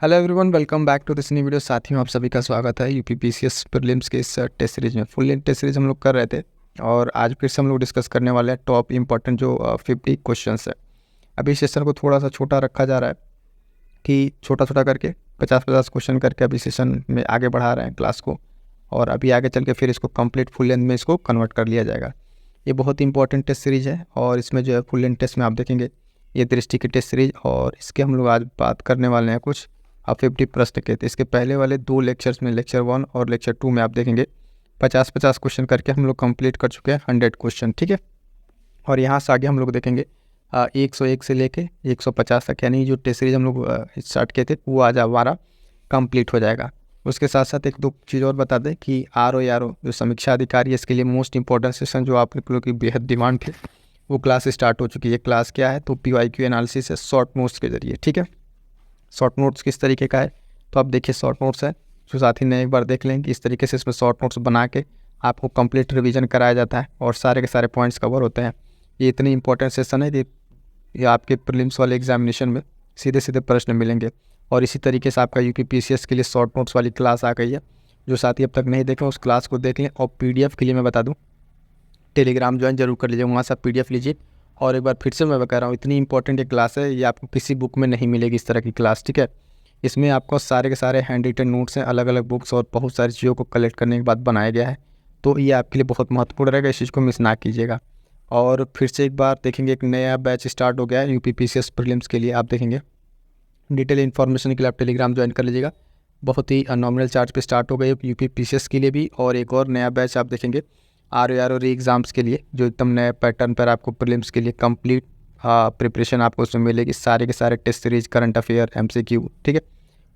Hello everyone, welcome back to this new video. साथियों, आप सभी का स्वागत है यूपीपीसीएस प्रीलिम्स के इस टेस्ट सीरीज में। फुल टेस्ट सीरीज हम लोग कर रहे थे और आज फिर से हम लोग डिस्कस करने वाले हैं टॉप इंपॉर्टेंट जो 50 क्वेश्चंस है। अभी सेशन को थोड़ा सा छोटा रखा जा रहा है कि छोटा छोटा करके 50-50 क्वेश्चन करके अभी सेशन में आगे बढ़ा रहे हैं क्लास को, और अभी आगे चल के फिर इसको कंप्लीट फुल लेंथ में इसको कन्वर्ट कर लिया जाएगा। ये बहुत ही इंपॉर्टेंट टेस्ट सीरीज है और इसमें जो है फुल लेंथ टेस्ट में आप देखेंगे ये दृष्टि की टेस्ट सीरीज, और इसके हम लोग आज बात करने वाले हैं कुछ 50 प्रश्न के। तो इसके पहले वाले 2 लेक्चर्स में, लेक्चर 1 और लेक्चर 2 में आप देखेंगे 50-50 क्वेश्चन करके हम लोग कंप्लीट कर चुके हैं 100 क्वेश्चन, ठीक है। और यहाँ से आगे हम लोग देखेंगे 101 से लेके 150 तक, यानी जो टेस्ट सीरीज हम लोग स्टार्ट किए थे वो आज हमारा कंप्लीट हो जाएगा। उसके साथ साथ एक दो चीज़ और बता दें कि RO जो समीक्षा अधिकारी है, इसके लिए मोस्ट इंपॉर्टेंट सेशन जो आप लोगों की बेहद डिमांड थी वो क्लास स्टार्ट हो चुकी है। क्लास क्या है? तो PYQ एनालिसिस है शॉर्ट नोट्स के जरिए, ठीक है। शॉर्ट नोट्स किस तरीके का है तो आप देखिए, शॉर्ट नोट्स है जो साथी ने एक बार देख लें कि इस तरीके से इसमें शॉर्ट नोट्स बना के आपको कंप्लीट रिवीजन कराया जाता है और सारे के सारे पॉइंट्स कवर होते हैं। ये इतनी इंपॉर्टेंट सेशन है कि ये आपके प्रीलिम्स वाले एग्जामिनेशन में सीधे सीधे प्रश्न मिलेंगे। और इसी तरीके से आपका UPPCS के लिए शॉर्ट नोट्स वाली क्लास आ गई है। जो साथी अब तक नहीं देखें उस क्लास को देख लें, और PDF के लिए मैं बता दूँ टेलीग्राम ज्वाइन जरूर कर लीजिए, वहाँ से आप PDF लीजिए। और एक बार फिर से मैं कह रहा हूँ, इतनी इंपॉर्टेंट ये क्लास है, ये आपको किसी बुक में नहीं मिलेगी इस तरह की क्लास, ठीक है। इसमें आपको सारे के सारे हैंड रिटन नोट्स हैं, अलग अलग बुक्स और बहुत सारी चीज़ों को कलेक्ट करने के बाद बनाया गया है। तो ये आपके लिए बहुत महत्वपूर्ण रहेगा, इस चीज़ को मिस ना कीजिएगा। और फिर से एक बार देखेंगे, एक नया बैच स्टार्ट हो गया है UPPCS प्रीलिम्स के लिए। आप देखेंगे डिटेल इन्फॉर्मेशन के लिए आप टेलीग्राम ज्वाइन कर लीजिएगा। बहुत ही नॉमिनल चार्ज पे स्टार्ट हो गई UPPCS के लिए भी। और एक और नया बैच आप देखेंगे RO री एग्ज़ाम्स के लिए, जो एकदम नए पैटर्न पर आपको प्रीलिम्स के लिए कंप्लीट प्रिपरेशन आपको उसमें मिलेगी। सारे के सारे test series, current affair, MCQ, ठीक है।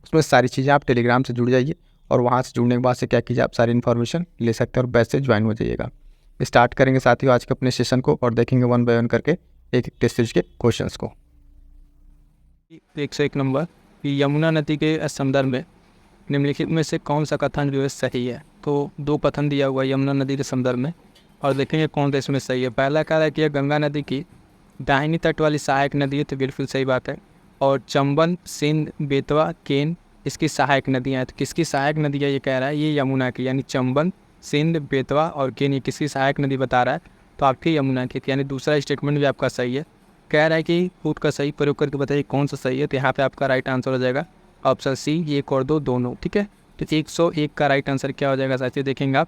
उसमें सारी चीज़ें आप टेलीग्राम से जुड़ जाइए, और वहाँ से जुड़ने के बाद से क्या कीजिए, आप सारी इन्फॉर्मेशन ले सकते हैं और बैच से ज्वाइन हो जाइएगा। स्टार्ट करेंगे साथियों आज के अपने सेशन को, और देखेंगे 1 बाय 1 करके एक टेस्ट सीरीज के क्वेश्चन को। 101 नंबर कि यमुना नदी के संदर्भ में निम्नलिखित में से कौन सा कथन जो है सही है। तो 2 कथन दिया हुआ है यमुना नदी के संदर्भ में, और देखेंगे कौन सा इसमें सही है। पहला कह रहा है कि यह गंगा नदी की दाहिनी तट वाली सहायक नदी है, तो बिल्कुल सही बात है। और चंबल, सिंध, बेतवा, केन इसकी सहायक नदियाँ हैं। तो किसकी सहायक नदी है ये कह रहा है, ये यमुना की, यानी चंबल, सिंध, बेतवा और केन ये किसकी सहायक नदी बता रहा है, तो आपकी यमुना की। यानी दूसरा स्टेटमेंट भी आपका सही है। कह रहा है कि खुद का सही प्रयोग करके बताइए कौन सा सही है, तो यहाँ पे आपका राइट आंसर हो जाएगा ऑप्शन सी, 1 और 2 दोनों, ठीक है। तो 101 का राइट आंसर क्या हो जाएगा साथियों, देखेंगे आप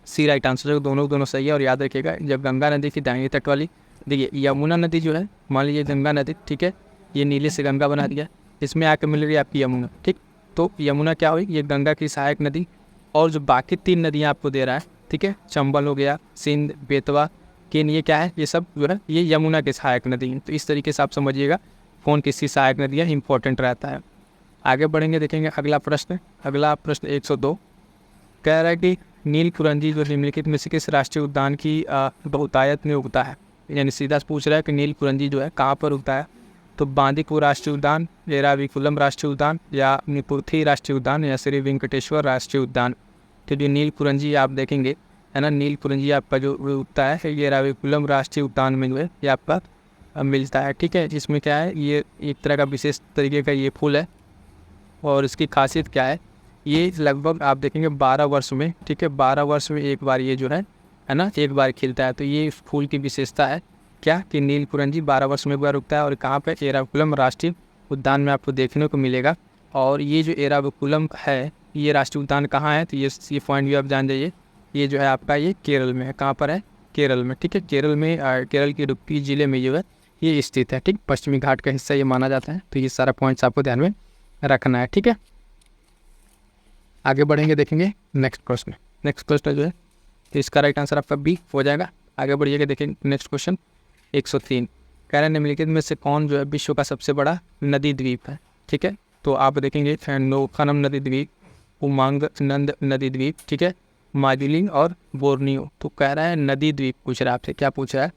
सी राइट आंसर हो, दोनों सही है। और याद रखिएगा, जब गंगा नदी की दाहिनी तट वाली, देखिए यमुना नदी जो है, मान लीजिए गंगा नदी, ठीक है, ये नीले से गंगा बना दिया, इसमें आकर मिल रही है आपकी यमुना, ठीक। तो यमुना क्या हुई, ये गंगा की सहायक नदी। और जो बाकी 3 नदियाँ आपको दे रहा है, ठीक है, चंबल हो गया, सिंध, बेतवा, केन, ये क्या है, ये सब जो है ये यमुना के सहायक नदी है। तो इस तरीके से आप समझिएगा कौन किसकी सहायक नदी है, इंपॉर्टेंट रहता है। आगे बढ़ेंगे, देखेंगे अगला प्रश्न 102 कह रहा है कि नील कुरंजी जो निम्नलिखित में से किस राष्ट्रीय उद्यान की बहुतायत में उगता है। यानी सीधा पूछ रहा है कि नील कुरंजी जो है कहाँ पर उगता है। तो बांदीपुर राष्ट्रीय उद्यान, एराविकुलम राष्ट्रीय उद्यान, या निपुर्थी राष्ट्रीय उद्यान, या श्री वेंकटेश्वर राष्ट्रीय उद्यान। तो जो नील कुरंजी आप देखेंगे है ना, नील कुरंजी आपका जो उगता है ये एराविकुलम राष्ट्रीय उद्यान में जो है ये आपका मिलता है, ठीक है। जिसमें क्या है, ये एक तरह का विशेष तरीके का ये फूल है, और इसकी खासियत क्या है, ये लगभग आप देखेंगे 12 वर्ष में, ठीक है, 12 वर्ष में एक बार ये जो है ना, एक बार खिलता है। तो ये फूल की विशेषता है क्या, कि नील कुरंजी 12 वर्ष में एक बार उगता है, और कहाँ पे, एराविकुलम राष्ट्रीय उद्यान में आपको देखने को मिलेगा। और ये जो एराविकुलम है ये राष्ट्रीय उद्यान कहाँ है, तो ये पॉइंट भी आप जान जाइए, ये जो है आपका ये केरल में है। कहाँ पर है, केरल में, ठीक है। केरल में केरल के इडुक्की जिले में जो है ये स्थित है, ठीक। पश्चिमी घाट का हिस्सा ये माना जाता है। तो ये सारा पॉइंट्स आपको ध्यान में रखना है, ठीक है। आगे बढ़ेंगे, देखेंगे नेक्स्ट क्वेश्चन जो है, तो इसका राइट आंसर आपका बी हो जाएगा। आगे बढ़िएगा, देखेंगे नेक्स्ट क्वेश्चन 103 कह रहे हैं निम्नलिखित में से कौन जो है विश्व का सबसे बड़ा नदी द्वीप है, ठीक है। तो आप देखेंगे नौखानम नदी द्वीप, उमांगनंद नदी द्वीप, ठीक है, माजुली और बोर्नियो। तो कह रहा है नदी द्वीप पूछ रहा है आपसे, क्या पूछ रहा है,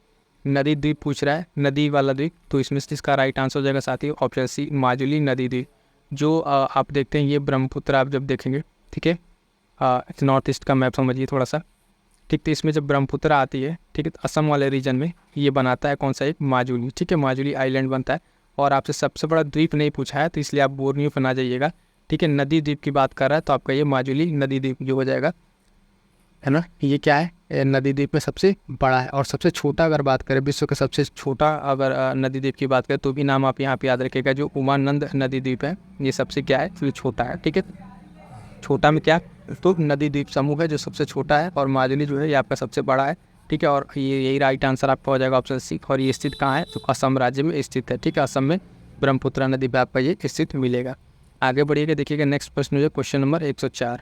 नदी द्वीप पूछ रहा है, नदी वाला द्वीप। तो इसमें से इसका राइट आंसर हो जाएगा साथियों ऑप्शन सी, माजुली नदी द्वीप। जो आप देखते हैं ये ब्रह्मपुत्र आप जब देखेंगे, ठीक है, नॉर्थ ईस्ट का मैप समझिए थोड़ा सा, ठीक। तो इसमें जब ब्रह्मपुत्र आती है, ठीक है, तो असम वाले रीजन में ये बनाता है कौन सा, एक माजुली, ठीक है, माजुली आइलैंड बनता है। और आपसे सबसे बड़ा द्वीप नहीं पूछा है, तो इसलिए आप बोर्नियो पर ना जाइएगा, ठीक है। नदी द्वीप की बात कर रहा है तो आपका ये माजुली नदी द्वीप जो हो जाएगा, है ना। ये क्या है, नदी द्वीप में सबसे बड़ा है। और सबसे छोटा अगर बात करें, विश्व का सबसे छोटा अगर नदी द्वीप की बात करें तो भी नाम आप यहाँ पे याद रखिएगा, जो उमानंद नदी द्वीप है, ये सबसे क्या है, सबसे छोटा है, ठीक है। छोटा में क्या, तो नदी द्वीप समूह है जो सबसे छोटा है, और माजुली जो है ये आपका सबसे बड़ा है, ठीक है। और ये यही राइट आंसर आपका हो जाएगा ऑप्शन सी। और ये स्थित कहाँ है, तो असम राज्य में स्थित है, ठीक है। असम में ब्रह्मपुत्र नदी पर आपका ये स्थित मिलेगा। आगे बढ़िएगा, देखिएगा नेक्स्ट प्रश्न जो क्वेश्चन नंबर 104।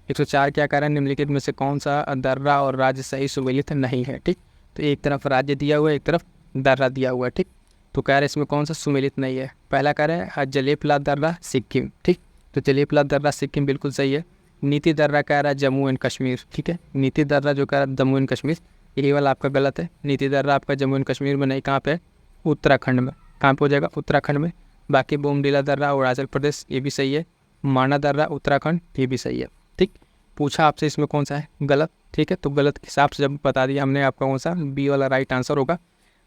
104 क्या कह रहा है, निम्नलिखित में से कौन सा दर्रा और राज्य सही सुमेलित नहीं है, ठीक। तो एक तरफ राज्य दिया हुआ है, एक तरफ दर्रा दिया हुआ है, ठीक। तो कह रहे हैं इसमें कौन सा सुमेलित नहीं है। पहला कह रहे हैं जलेपला दर्रा सिक्किम, ठीक। तो जलेपला दर्रा सिक्किम बिल्कुल सही है। नीति दर्रा कह रहा है जम्मू एंड कश्मीर, ठीक है। नीति दर्रा जो कह रहा है जम्मू एंड कश्मीर, यही वाला आपका गलत है। नीति दर्रा आपका जम्मू एंड कश्मीर में नहीं, कहाँ पे है, उत्तराखंड में। कहाँ पे हो जाएगा, उत्तराखंड में। बाकी बोमडीला दर्रा अरुणाचल प्रदेश, ये भी सही है। माना दर्रा उत्तराखंड, ये भी सही है, ठीक। पूछा आपसे इसमें कौन सा है गलत, ठीक है। तो गलत के हिसाब से जब बता दिया हमने आपका कौन सा, बी वाला राइट आंसर होगा।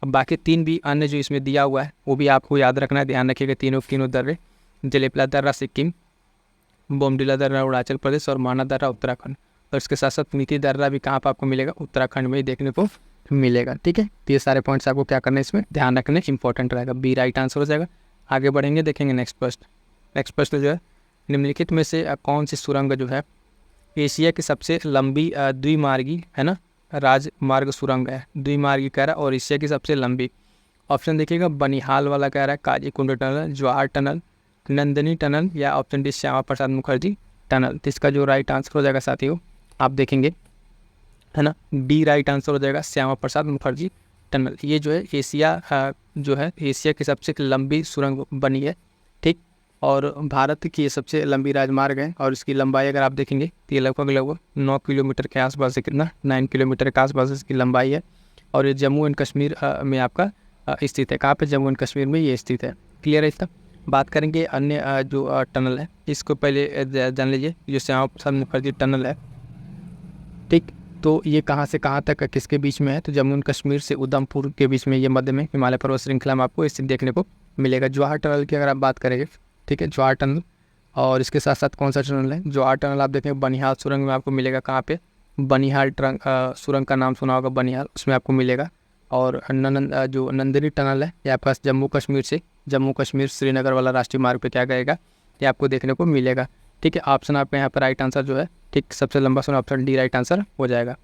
अब बाकी 3 भी अन्य जो इसमें दिया हुआ है वो भी आपको याद रखना है, ध्यान रखिएगा। तीनों दर्रे, जलेपला दर्रा सिक्किम, बोमडीला दर्रा अरुणाचल प्रदेश और माना दर्रा उत्तराखंड। और इसके साथ साथ नीति दर्रा भी कहाँ पर आपको मिलेगा, उत्तराखंड में ही देखने को मिलेगा, ठीक है। तो ये सारे पॉइंट्स आपको क्या करना है, इसमें ध्यान रखने इंपॉर्टेंट रहेगा। बी राइट आंसर हो जाएगा। आगे बढ़ेंगे, देखेंगे नेक्स्ट प्रश्न। नेक्स्ट प्रश्न जो है, निम्नलिखित में से कौन सी सुरंग जो है एशिया की सबसे लंबी द्विमार्गी, है ना, राजमार्ग सुरंग है। द्विमार्गी कह रहा है और एशिया की सबसे लंबी। ऑप्शन देखिएगा, बनिहाल वाला कह रहा है, Qazigund tunnel, Jawahar tunnel, Nandni tunnel, या option D Shyama Prasad Mukherjee tunnel. तो इसका जो राइट आंसर हो जाएगा साथियों, आप देखेंगे, है ना, डी राइट आंसर हो जाएगा, श्यामा प्रसाद मुखर्जी टनल। ये जो है एशिया की सबसे लंबी सुरंग बनी है, ठीक। और भारत की ये सबसे लंबी राजमार्ग है, और इसकी लंबाई अगर आप देखेंगे तो ये लगभग 9 किलोमीटर के आसपास है। कितना, 9 किलोमीटर के आसपास इसकी लंबाई है। और ये जम्मू एंड कश्मीर में आपका स्थित है। कहाँ पे, जम्मू एंड कश्मीर में ये स्थित है। क्लियर है इसका। बात करेंगे अन्य जो टनल है, इसको पहले जान लीजिए। जो श्यामा प्रसाद मुखर्जी टनल है, ठीक। तो ये कहाँ से कहाँ तक किसके बीच में है, तो जम्मू एंड कश्मीर से उधमपुर के बीच में, ये मध्य में हिमालय पर्वत श्रृंखला में आपको स्थित देखने को मिलेगा। जवाहर टनल की अगर आप बात करेंगे, ठीक है, जवाहर टनल। और इसके साथ साथ कौन सा टनल है, जवाहर टनल आप देखेंगे बनिहाल सुरंग में आपको मिलेगा। कहाँ पे, बनिहाल सुरंग का नाम सुना होगा, बनिहाल, उसमें आपको मिलेगा। और जो नंदनी टनल है, ये आपका जम्मू कश्मीर श्रीनगर वाला राष्ट्रीय मार्ग पे क्या करेगा, ये आपको देखने को मिलेगा, ठीक है। ऑप्शन आपका यहाँ पर राइट आंसर जो है, ठीक, सबसे लंबा सुना ऑप्शन डी राइट आंसर हो जाएगा।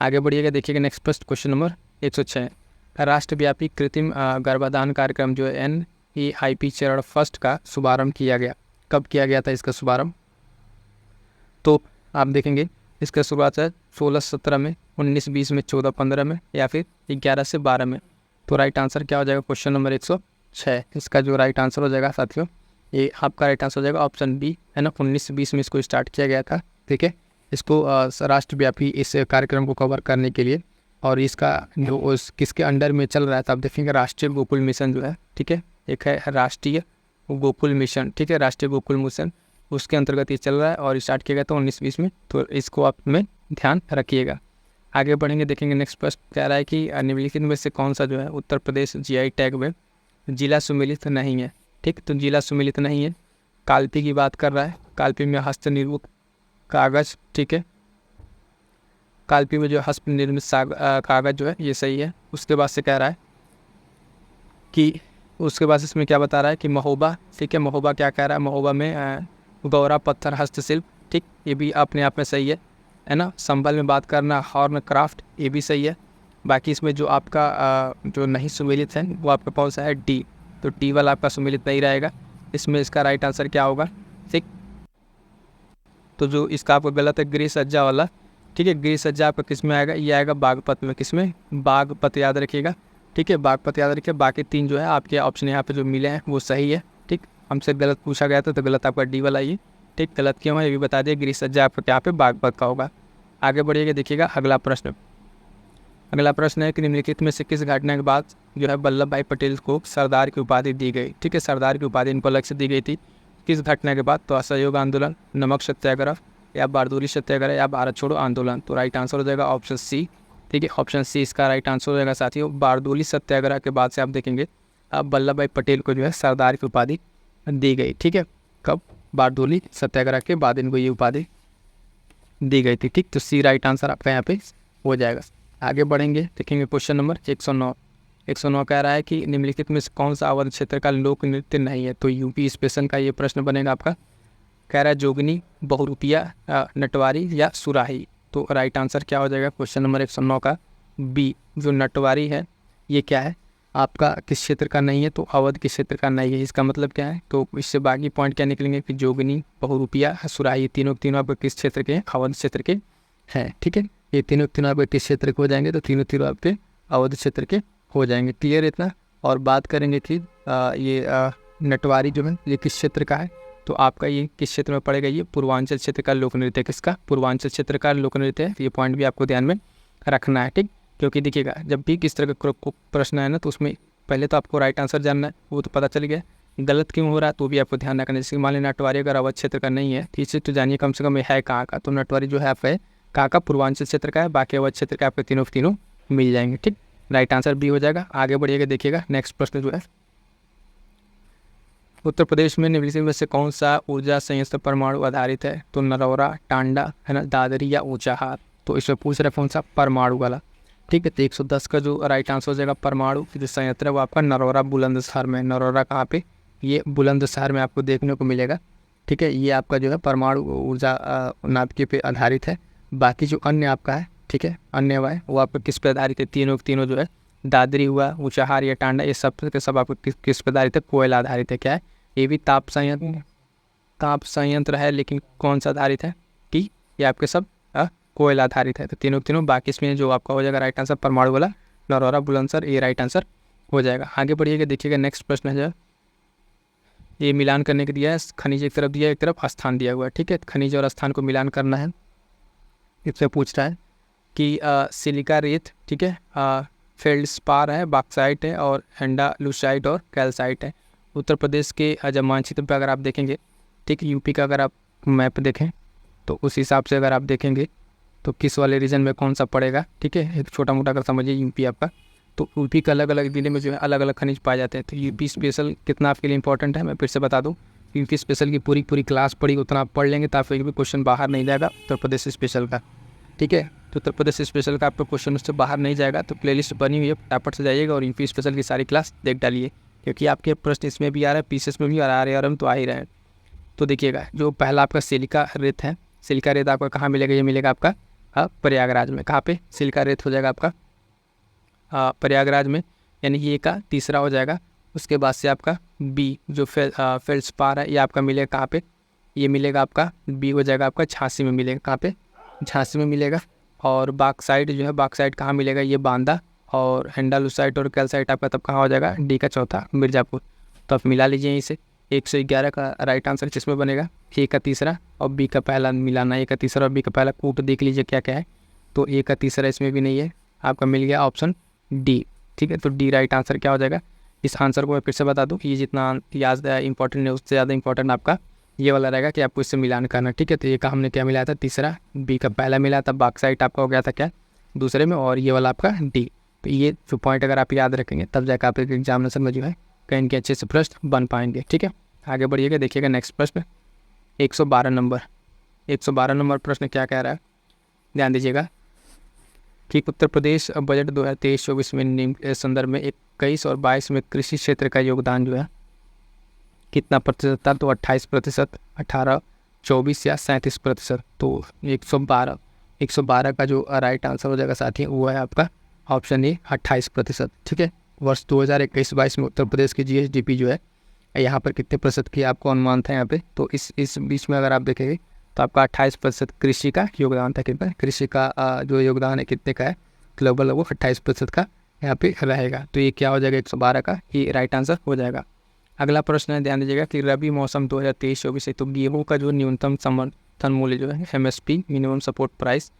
आगे बढ़िएगा, देखिएगा नेक्स्ट प्रश्न, क्वेश्चन नंबर 106। राष्ट्रव्यापी कृत्रिम गर्भाधान कार्यक्रम जो है NEIP चरण फर्स्ट का शुभारंभ किया गया, कब किया गया था इसका शुभारंभ, तो आप देखेंगे इसका शुरुआत है 16-17 में, 19-20 में, 14-15 में, या फिर 11 से 12 में। तो राइट आंसर क्या हो जाएगा, क्वेश्चन नंबर 106। इसका जो राइट आंसर हो जाएगा साथियों, ये आपका राइट आंसर हो जाएगा ऑप्शन बी, है ना। 19-20 में इसको स्टार्ट किया गया था, ठीक है। इसको राष्ट्रव्यापी इस कार्यक्रम को कवर करने के लिए, और इसका जो उस किसके अंडर में चल रहा है, तो आप देखेंगे राष्ट्रीय गोकुल मिशन जो है, ठीक है। एक है राष्ट्रीय गोकुल मिशन, ठीक है, राष्ट्रीय गोकुल मिशन, उसके अंतर्गत ये चल रहा है और स्टार्ट किया गया था 19-20 में। तो इसको आप में ध्यान रखिएगा। आगे बढ़ेंगे, देखेंगे नेक्स्ट प्रश्न कह रहा है कि निम्नलिखित में से कौन सा जो है उत्तर प्रदेश GI टैग में जिला सुमेलित नहीं है, ठीक। तो जिला सुमेलित नहीं है। कालपी की बात कर रहा है, कालपी में हस्त निर्मित कागज़, ठीक है, कालपी में जो हस्त निर्मित कागज़ जो है ये सही है। उसके बाद से कह रहा है कि उसके बाद इसमें क्या बता रहा है कि महोबा, ठीक है, महोबा क्या कह रहा है, महोबा में गौरा पत्थर हस्तशिल्प, ठीक, ये भी अपने आप में सही है ना। संभल में बात करना हॉर्न क्राफ्ट, ये भी सही है। बाकी इसमें जो आपका जो नहीं सुमेलित है वो आपका कौन सा है, डी। तो डी वाला आपका सुमेलित नहीं रहेगा। इसमें इसका राइट आंसर क्या होगा, ठीक। तो जो इसका आपको गलत है, गृह सज्जा वाला, ठीक है। गृह सज्जा आपका किस में आएगा, ये आएगा बागपत में। किस में, बागपत, याद रखिएगा, ठीक है, बागपत याद रखिए। बाकी 3 जो है आपके ऑप्शन यहाँ पे जो मिले हैं वो सही है, ठीक। हमसे गलत पूछा गया था तो गलत आपका डी वाला ही, ठीक। गलत क्यों है ये भी बता दिए। गृह सज्जा आपका यहाँ पे बागपत का होगा। आगे बढ़िएगा, देखिएगा अगला प्रश्न। अगला प्रश्न है कि निम्नलिखित में से किस घटना के बाद जो है वल्लभ भाई पटेल को सरदार की उपाधि दी गई, ठीक है। सरदार की उपाधि इनको अलग से दी गई थी, किस घटना के बाद, तो असहयोग आंदोलन, नमक सत्याग्रह, या बारदोली सत्याग्रह, या भारत छोड़ो आंदोलन। तो राइट आंसर हो जाएगा ऑप्शन सी, ठीक है, ऑप्शन सी इसका राइट आंसर हो जाएगा साथियों। बारदोली सत्याग्रह के बाद से आप देखेंगे वल्लभ भाई पटेल को जो है सरदार की उपाधि दी गई। ठीक है, कब? बारडोली सत्याग्रह के बाद इनको ये उपाधि दी गई थी। ठीक, तो सी राइट आंसर आपका यहाँ पे हो जाएगा। आगे बढ़ेंगे, देखेंगे क्वेश्चन नंबर 109। 109 कह रहा है कि निम्नलिखित में से कौन सा अवध क्षेत्र का लोक नृत्य नहीं है? तो यूपी स्पेशल का ये प्रश्न बनेगा आपका। कह रहा है जोगनी, बहुरूपिया, नटवारी या सुराही। तो राइट आंसर क्या हो जाएगा क्वेश्चन नंबर 109 का? बी, जो नटवारी है ये क्या है आपका, किस क्षेत्र का नहीं है? तो अवध के क्षेत्र का नहीं है। इसका मतलब क्या है? तो इससे बाकी पॉइंट क्या निकलेंगे कि जोगनी, बहुरूपिया, सुराही, तीनों आपके किस क्षेत्र के हैं? अवध क्षेत्र के हैं। ठीक है, ये तीनों आपके किस क्षेत्र के हो जाएंगे? तो तीनों आपके अवध क्षेत्र के हो जाएंगे। क्लियर इतना? और बात करेंगे कि ये नटवारी जो है ये किस क्षेत्र का है? तो आपका ये किस क्षेत्र में पड़ेगा? ये पूर्वांचल क्षेत्र का लोक नृत्य। किसका? पूर्वांचल क्षेत्र का लोक नृत्य है। ये पॉइंट भी आपको ध्यान में रखना है। ठीक, क्योंकि देखिएगा जब भी किस तरह का प्रश्न है ना, तो उसमें पहले तो आपको राइट आंसर जानना है, वो तो पता चल गया। गलत क्यों हो रहा है तो भी आपको ध्यान रखना है। जैसे मान लीजिए नटवारी अगर अवध क्षेत्र का नहीं है, ठीक है, तो जानिए कम से कम ये है कहाँ का। तो नटवारी जो है आपका कहाँ का? पूर्वांचल क्षेत्र का है। बाकी अवध क्षेत्र का आपके तीनों मिल जाएंगे। ठीक, राइट आंसर बी हो जाएगा। आगे बढ़िएगा, देखिएगा नेक्स्ट प्रश्न जो है, उत्तर प्रदेश में निम्नलिखित में से कौन सा ऊर्जा संयंत्र परमाणु आधारित है? तो नरौरा, टांडा, है ना, दादरी या ऊंचाहार। तो इसमें पूछ रहा है कौन सा? परमाणु वाला। ठीक है, तो 110 का जो राइट आंसर हो जाएगा परमाणु जो संयंत्र है वो आपका नरौरा बुलंदशहर में। नरौरा कहाँ पे? ये बुलंदशहर में आपको देखने को मिलेगा। ठीक है, ये आपका जो है परमाणु ऊर्जा नाभिक पे आधारित है। बाकी जो अन्य आपका है, ठीक है, अन्य है वो आपका किस पे आधारित है? तीनों जो है, दादरी हुआ, ऊंचाहार या टांडा, ये सब के सब आपको किस पे आधारित है? कोयला आधारित है। क्या है? ये भी ताप संयंत्र है, लेकिन कौन सा आधारित है? कि ये आपके सब कोयला आधारित है। तो तीनों बाकी इसमें जो आपका हो जाएगा राइट आंसर परमाणु वाला नरौरा बुलंदशहर, ये राइट आंसर हो जाएगा। आगे बढ़िएगा, देखिएगा नेक्स्ट प्रश्न है जो ये मिलान करने के दिया है। खनिज एक तरफ दिया है, एक तरफ स्थान दिया हुआ है। ठीक है, खनिज और स्थान को मिलान करना है। इससे पूछ रहा है कि सिलिका रेत, ठीक है, फेल्डस्पार है, बॉक्साइट है, और एंडालुसाइट और कैल्साइट है। उत्तर प्रदेश के जब मानचित्र पर अगर आप देखेंगे, ठीक, यूपी का अगर आप मैप देखें तो उस हिसाब से अगर आप देखेंगे तो किस वाले रीजन में कौन सा पड़ेगा। ठीक है, एक छोटा मोटा अगर समझिए यूपी आपका, तो यूपी के अलग अलग जिले में जो है अलग अलग खनिज पाए जाते हैं। तो यूपी स्पेशल कितना आपके लिए इंपॉर्टेंट है, मैं फिर से बता दूं, यूपी स्पेशल की पूरी क्लास पढ़ी, उतना आप पढ़ लेंगे तो आपको भी क्वेश्चन बाहर नहीं जाएगा उत्तर प्रदेश स्पेशल का। ठीक है, तो उत्तर प्रदेश स्पेशल का आपका क्वेश्चन उससे बाहर नहीं जाएगा। तो प्लेलिस्ट बनी हुई है, फटाफट से जाइएगा और यूपी स्पेशल की सारी क्लास देख डालिए, क्योंकि आपके प्रश्न इसमें भी आ रहा है, पीसीएस में भी आ रहे हैं और हम तो आ ही रहे हैं। तो देखिएगा, जो पहला आपका सिलिका रेत है, सिलिका रेत आपका कहाँ मिलेगा? ये मिलेगा आपका प्रयागराज में। कहाँ पे? सिलिका रेत हो जाएगा आपका प्रयागराज में, यानी ये का तीसरा हो जाएगा। उसके बाद से आपका बी जो फेल्डस्पार है, ये आपका मिलेगा कहाँ पे? ये मिलेगा आपका बी हो जाएगा आपका झांसी में मिलेगा। कहाँ पे? झांसी में मिलेगा। और बॉक्साइट जो है, बॉक्साइट कहाँ मिलेगा? ये बांदा। और एंडालुसाइट और कैल्साइट आपका तब कहाँ हो जाएगा? डी का चौथा मिर्ज़ापुर। तो आप मिला लीजिए इसे। 111 का राइट आंसर किसमें बनेगा? ए का तीसरा और बी का पहला मिलाना। ए का तीसरा और बी का पहला कूट देख लीजिए क्या क्या है। तो ए का तीसरा इसमें भी नहीं है, आपका मिल गया ऑप्शन डी। ठीक है, तो डी राइट आंसर क्या हो जाएगा? इस आंसर को मैं फिर से बता दूं, ये जितना याद इंपॉर्टेंट है उससे ज़्यादा इंपॉर्टेंट आपका ये वाला रहेगा कि आपको इससे मिलान करना। ठीक है, तो ये का हमने क्या मिलाया था? तीसरा। बी का पहला मिला था, बॉक्साइट आपका हो गया था क्या? दूसरे में। और ये वाला आपका डी। तो ये जो पॉइंट अगर आप याद रखेंगे तब जाकर आपके एग्जामिनेशन में जो है कहीं के अच्छे से प्रश्न बन पाएंगे। ठीक है, आगे बढ़िएगा, देखिएगा नेक्स्ट प्रश्न 112 नंबर। 112 नंबर प्रश्न क्या कह रहा है, ध्यान दीजिएगा कि उत्तर प्रदेश बजट 2023-24 में निम्न संदर्भ में 21 और 22 में कृषि क्षेत्र का योगदान जो है कितना प्रतिशत था? तो 28%, 18, 24 या 37%। तो 112 का जो राइट आंसर हो जाएगा साथी वो है आपका ऑप्शन ए 28%। ठीक है, वर्ष 2021-22 में उत्तर प्रदेश की जीएसडीपी जो है यहाँ पर कितने प्रतिशत की आपको अनुमान था यहाँ पे? तो इस बीच में अगर आप देखेंगे तो आपका 28% कृषि का योगदान था। कितना? कृषि का जो योगदान है कितने का है ग्लोबल, वो 28% का यहाँ पे रहेगा। तो ये क्या हो जाएगा? 112 का ये राइट आंसर हो जाएगा। अगला प्रश्न है, ध्यान दीजिएगा कि रबी मौसम 2023-24 है तो गेहूँ का जो न्यूनतम समर्थन मूल्य जो है MSP मिनिमम सपोर्ट प्राइस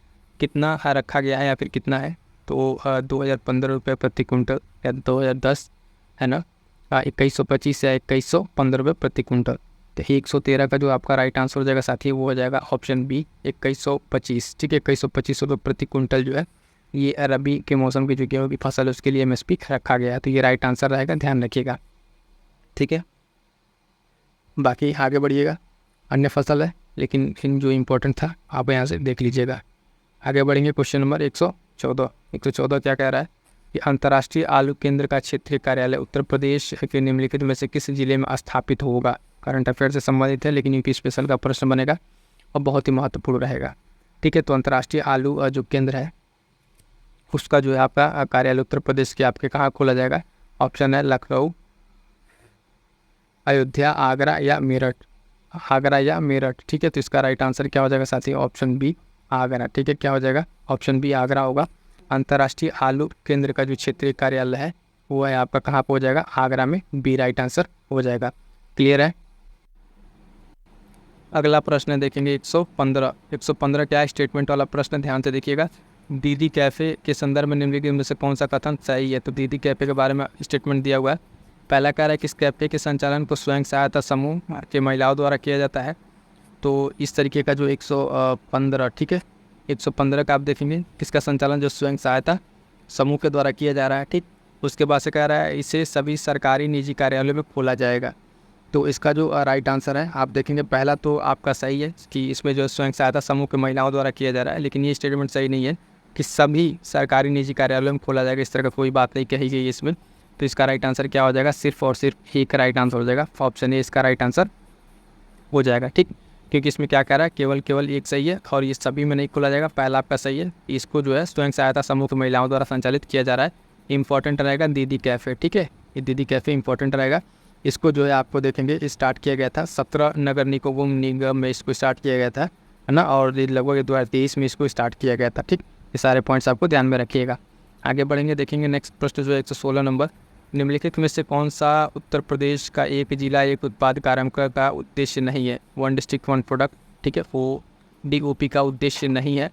कितना रखा गया है या फिर कितना है? तो 2015 रुपये प्रति कुंटल या 2010 है ना 2125 या 2115 रुपये प्रति कुंटल। तो 113 का जो आपका राइट आंसर हो जाएगा साथी वो हो जाएगा ऑप्शन बी 2125। ठीक है, 2125 रुपये प्रति कुंटल जो है ये रबी के मौसम की जो गेहूँ की फसल है उसके लिए MSP रखा गया है। तो ये राइट आंसर रहेगा, ध्यान रखिएगा, ठीक है। बाकी आगे बढ़िएगा, अन्य फसल है लेकिन जो इम्पोर्टेंट था आप यहाँ से देख लीजिएगा। आगे बढ़ेंगे, क्वेश्चन नंबर 114। 114 क्या कह रहा है कि अंतर्राष्ट्रीय आलू केंद्र का क्षेत्रीय कार्यालय उत्तर प्रदेश के निम्नलिखित में से किस जिले में स्थापित होगा। करंट अफेयर से संबंधित है लेकिन यूपी स्पेशल का प्रश्न बनेगा और बहुत ही महत्वपूर्ण रहेगा, ठीक है। तो अंतर्राष्ट्रीय आलू जो केंद्र है उसका जो है आपका कार्यालय उत्तर प्रदेश के आपके कहाँ खोला जाएगा। ऑप्शन है लखनऊ, अयोध्या, आगरा या मेरठ। आगरा या मेरठ, ठीक है। तो इसका राइट आंसर क्या हो जाएगा साथी, ऑप्शन बी आगरा, ठीक है। क्या हो जाएगा, ऑप्शन बी आगरा होगा। अंतर्राष्ट्रीय आलू केंद्र का जो क्षेत्रीय कार्यालय है वो है आपका कहाँ पर हो जाएगा, आगरा में, बी राइट आंसर हो जाएगा। क्लियर है। अगला प्रश्न देखेंगे 115। 115 क्या है, स्टेटमेंट वाला प्रश्न, ध्यान से देखिएगा। दीदी कैफ़े के संदर्भ में निम्नलिखित में से कौन सा कथन सही है। तो दीदी कैफ़े के बारे में स्टेटमेंट दिया हुआ है। पहला कह रहा है कि इस कैफ़े के संचालन को स्वयं सहायता समूह के महिलाओं द्वारा किया जाता है। तो इस तरीके का जो 115, ठीक है, 115 का आप देखेंगे किसका संचालन जो स्वयं सहायता समूह के द्वारा किया जा रहा है, ठीक। उसके बाद से कह रहा है इसे सभी सरकारी निजी कार्यालयों में खोला जाएगा। तो इसका जो राइट आंसर है आप देखेंगे, पहला तो आपका सही है कि इसमें जो स्वयं सहायता समूह के महिलाओं द्वारा किया जा रहा है, लेकिन ये स्टेटमेंट सही नहीं है कि सभी सरकारी निजी कार्यालयों में खोला जाएगा, इस तरह का कोई बात नहीं कही गई है इसमें। तो इसका राइट आंसर क्या हो जाएगा, सिर्फ और सिर्फ एक राइट आंसर हो जाएगा, ऑप्शन ए इसका राइट आंसर हो जाएगा, ठीक। क्योंकि इसमें क्या कह रहा है, केवल एक सही है और ये सभी में नहीं खोला जाएगा। पहला आपका सही है, इसको जो है स्वयं सहायता समूह की महिलाओं द्वारा संचालित किया जा रहा है। इंपॉर्टेंट रहेगा दीदी कैफ़े, ठीक है, ये दीदी कैफ़े इंपॉर्टेंट रहेगा। इसको जो है आपको देखेंगे स्टार्ट किया गया था 17 नगर निगम में इसको स्टार्ट किया गया था, है ना, और लगभग 2023 में इसको स्टार्ट किया गया था, ठीक। ये सारे पॉइंट्स आपको ध्यान में रखिएगा। आगे बढ़ेंगे, देखेंगे नेक्स्ट प्रश्न जो है 116 नंबर। निम्नलिखित में से कौन सा उत्तर प्रदेश का एक जिला एक उत्पाद कार्यक्रम का उद्देश्य नहीं है। 1 डिस्ट्रिक्ट 1 प्रोडक्ट, ठीक है, वो DOP का उद्देश्य नहीं है।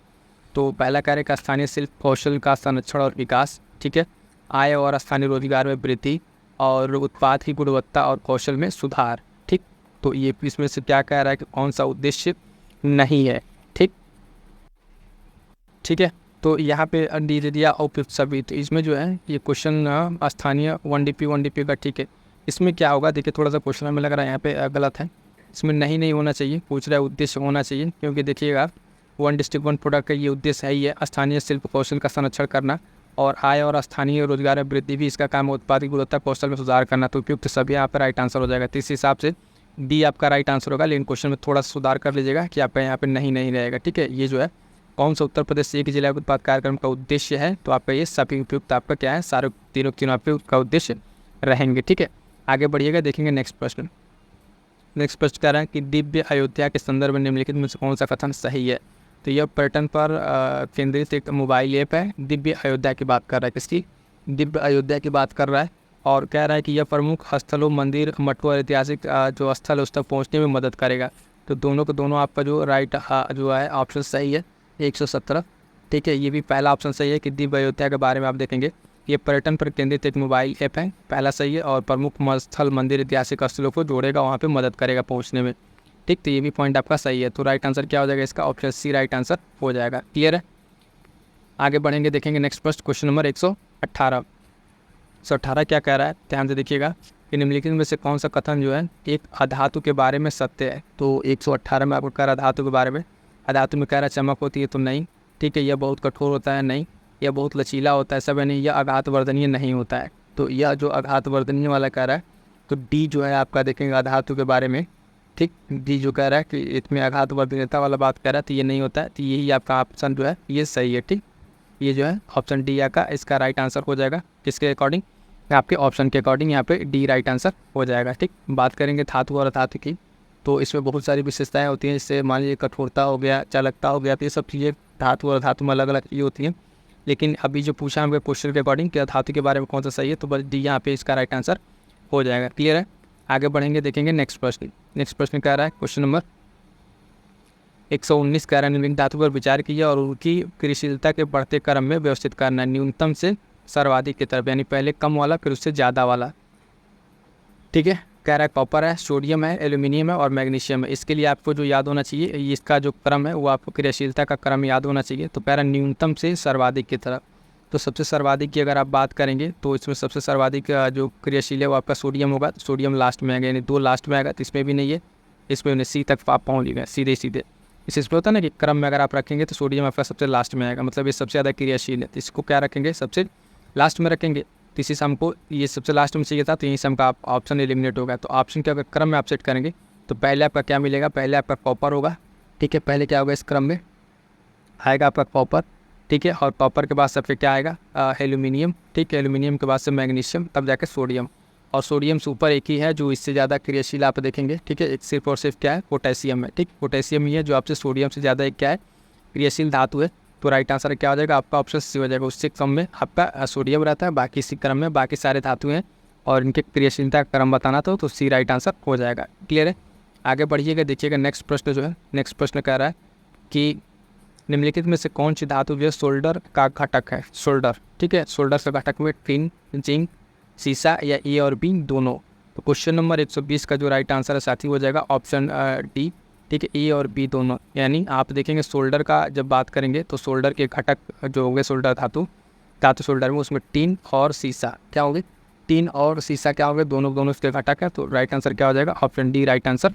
तो पहला कार्य का स्थानीय शिल्प कौशल का संरक्षण और विकास, ठीक है, आय और स्थानीय रोजगार में वृद्धि और उत्पाद की गुणवत्ता और कौशल में सुधार, ठीक। तो ये इसमें से क्या कह रहा है कि कौन सा उद्देश्य नहीं है, ठीक है। तो यहाँ पे डी दे दिया उपयुक्त सभी। तो इसमें जो है ये क्वेश्चन स्थानीय 1 DP का, ठीक है। इसमें क्या होगा, देखिए थोड़ा सा क्वेश्चन में लग रहा है यहाँ पे गलत है, इसमें नहीं होना चाहिए, पूछ रहा है उद्देश्य होना चाहिए। क्योंकि देखिएगा 1 डिस्ट्रिक्ट 1 प्रोडक्ट का ये उद्देश्य है ही है, स्थानीय शिल्प कौशल का संरक्षण करना और आय और स्थानीय रोजगार में वृद्धि भी इसका काम है, उत्पाद की गुणवत्ता कौशल में सुधार करना। तो उपयुक्त सभी यहाँ पर राइट आंसर हो जाएगा। तो इस हिसाब से डी आपका राइट आंसर होगा, लेकिन क्वेश्चन में थोड़ा सुधार कर लीजिएगा कि आपका यहाँ पे नहीं रहेगा, ठीक है। ये जो है कौन सा उत्तर प्रदेश से एक जिला उत्पाद कार्यक्रम का उद्देश्य है, तो आपका ये सभी उपयुक्त आपका क्या है, सारे तीनों आपके का उद्देश्य रहेंगे, ठीक है। आगे बढ़िएगा, देखेंगे नेक्स्ट प्रश्न। नेक्स्ट प्रश्न कह रहा है कि दिव्य अयोध्या के संदर्भ में निम्नलिखित में से कौन सा कथन सही है। तो यह पर्यटन पर केंद्रित एक मोबाइल ऐप है। दिव्य अयोध्या की बात कर रहा है, किसकी, दिव्य अयोध्या की बात कर रहा है। और कह रहा है कि यह प्रमुख स्थलों, मंदिर, मठों और ऐतिहासिक जो स्थल है उस तक पहुँचने में मदद करेगा। तो दोनों को दोनों आपका जो राइट जो है ऑप्शन सही है, 117, ठीक है। ये भी पहला ऑप्शन सही है कि दिव्य अयोध्या के बारे में आप देखेंगे, ये पर्यटन पर केंद्रित एक मोबाइल ऐप है, पहला सही है। और प्रमुख स्थल, मंदिर, ऐतिहासिक स्थलों को जोड़ेगा, वहाँ पे मदद करेगा पहुँचने में, ठीक। तो ये भी पॉइंट आपका सही है। तो राइट आंसर क्या हो जाएगा इसका, ऑप्शन सी राइट आंसर हो जाएगा। क्लियर है। आगे बढ़ेंगे, देखेंगे नेक्स्ट प्रश्न, क्वेश्चन नंबर 118। 118 क्या कह रहा है, ध्यान से देखिएगा कि निम्नलिखित में से कौन सा कथन जो है एक अधातु के बारे में सत्य है। तो 118 में आपको कह रहा है अधातु के बारे में। अधातु में कह रहा है चमक होती है, तो नहीं, ठीक है। यह बहुत कठोर होता है, नहीं। यह बहुत लचीला होता है, सब है नहीं। यह आघात वर्धनीय नहीं होता है, तो यह जो आघात वर्धनीय वाला कह रहा है, तो डी जो है आपका देखेंगे अधातु के बारे में, ठीक। डी जो कह रहा है कि इसमें आघात वर्धनीयता वाला बात कह रहा है, तो ये नहीं होता है। तो यही आपका ऑप्शन जो है ये सही है, ठीक। ये जो है ऑप्शन डी का इसका राइट आंसर हो जाएगा, किसके अकॉर्डिंग, आपके ऑप्शन के अकॉर्डिंग यहाँ पे डी राइट आंसर हो जाएगा, ठीक। बात करेंगे धातु और अधातु की, तो इसमें बहुत सारी विशेषताएं होती हैं। इससे मान लीजिए कठोरता हो गया, चालकता हो गया, तो ये सब चीज़ें धातु और धातु में अलग अलग चीज़ें होती हैं। लेकिन अभी जो पूछा हमको क्वेश्चन के अकॉर्डिंग कि धातु के बारे में कौन सा सही है, तो बस डी यहाँ पे इसका राइट आंसर हो जाएगा। क्लियर है। आगे बढ़ेंगे, देखेंगे नेक्स्ट प्रश्न। नेक्स्ट प्रश्न कह रहा है क्वेश्चन नंबर 119 कह रहा है निम्नलिखित धातु पर विचार किया और उनकी क्रियाशीलता के बढ़ते क्रम में व्यवस्थित करना, न्यूनतम से सर्वाधिक की तरफ, यानी पहले कम वाला फिर उससे ज़्यादा वाला, ठीक है। कह रहा है कॉपर है, सोडियम है, एल्यूमिनियम है और मैग्नीशियम है। इसके लिए आपको जो याद होना चाहिए, इसका जो क्रम है वो आपको क्रियाशीलता का क्रम याद होना चाहिए। तो कह रहा है न्यूनतम से सर्वाधिक की तरफ, तो सबसे सर्वाधिक की अगर आप बात करेंगे तो इसमें सबसे सर्वाधिक जो क्रियाशील है वो आपका सोडियम होगा। सोडियम लास्ट में आएगा, यानी 2 लास्ट में आएगा, तो इसमें भी नहीं है, इसमें नहीं, सी तक आप पहुँच गए सीधे सीधे। इसमें होता है ना कि क्रम में अगर आप रखेंगे तो सोडियम आपका सबसे लास्ट में आएगा, मतलब ये सबसे ज़्यादा क्रियाशील है, तो इसको क्या रखेंगे, सबसे लास्ट में रखेंगे। तो इसी से हमको ये सबसे लास्ट में चाहिए था, तो यहीं से हमका ऑप्शन एलिमिनेट होगा। तो ऑप्शन के अगर क्रम में आप सेट करेंगे तो पहले आपका क्या मिलेगा, पहले आपका कॉपर होगा, ठीक है, पहले क्या होगा इस क्रम में आएगा आपका कॉपर, ठीक है, और कॉपर के बाद से फिर क्या आएगा एल्यूमिनियम, ठीक है, एल्यूमिनियम के बाद से मैग्नीशियम, तब जाकर सोडियम, और सोडियम से ऊपर एक ही है जो इससे ज़्यादा क्रियाशील आप देखेंगे, ठीक है, एक सिर्फ और सिर्फ क्या है, पोटेशियम है, ठीक, पोटेशियम ही है जो आपसे सोडियम से ज़्यादा एक क्या है क्रियाशील धातु है। तो राइट आंसर क्या हो जाएगा आपका, ऑप्शन सी हो जाएगा। उससे कम में आपका सोडियम रहता है, बाकी इसी क्रम में बाकी सारे धातु हैं, और इनके क्रियाशीलता का क्रम बताना तो सी राइट आंसर हो जाएगा। क्लियर है, आगे बढ़िएगा, देखिएगा नेक्स्ट प्रश्न जो है, नेक्स्ट प्रश्न कह रहा है कि निम्नलिखित में से कौन सी धातु जो है सोल्डर का घटक है, सोल्डर, ठीक है, सोल्डर का घटक में टिन, जिंक, सीसा या ए और बी दोनों। तो क्वेश्चन नंबर 120 का जो राइट आंसर है साथी हो जाएगा ऑप्शन डी, ठीक है, ए और बी दोनों। यानी आप देखेंगे सोल्डर का जब बात करेंगे तो सोल्डर के घटक जो होंगे सोल्डर धातु सोल्डर में, उसमें टिन और सीसा क्या होंगे, टिन और सीसा क्या होंगे, दोनों इसके घटक है। तो राइट आंसर क्या हो जाएगा, ऑप्शन डी राइट आंसर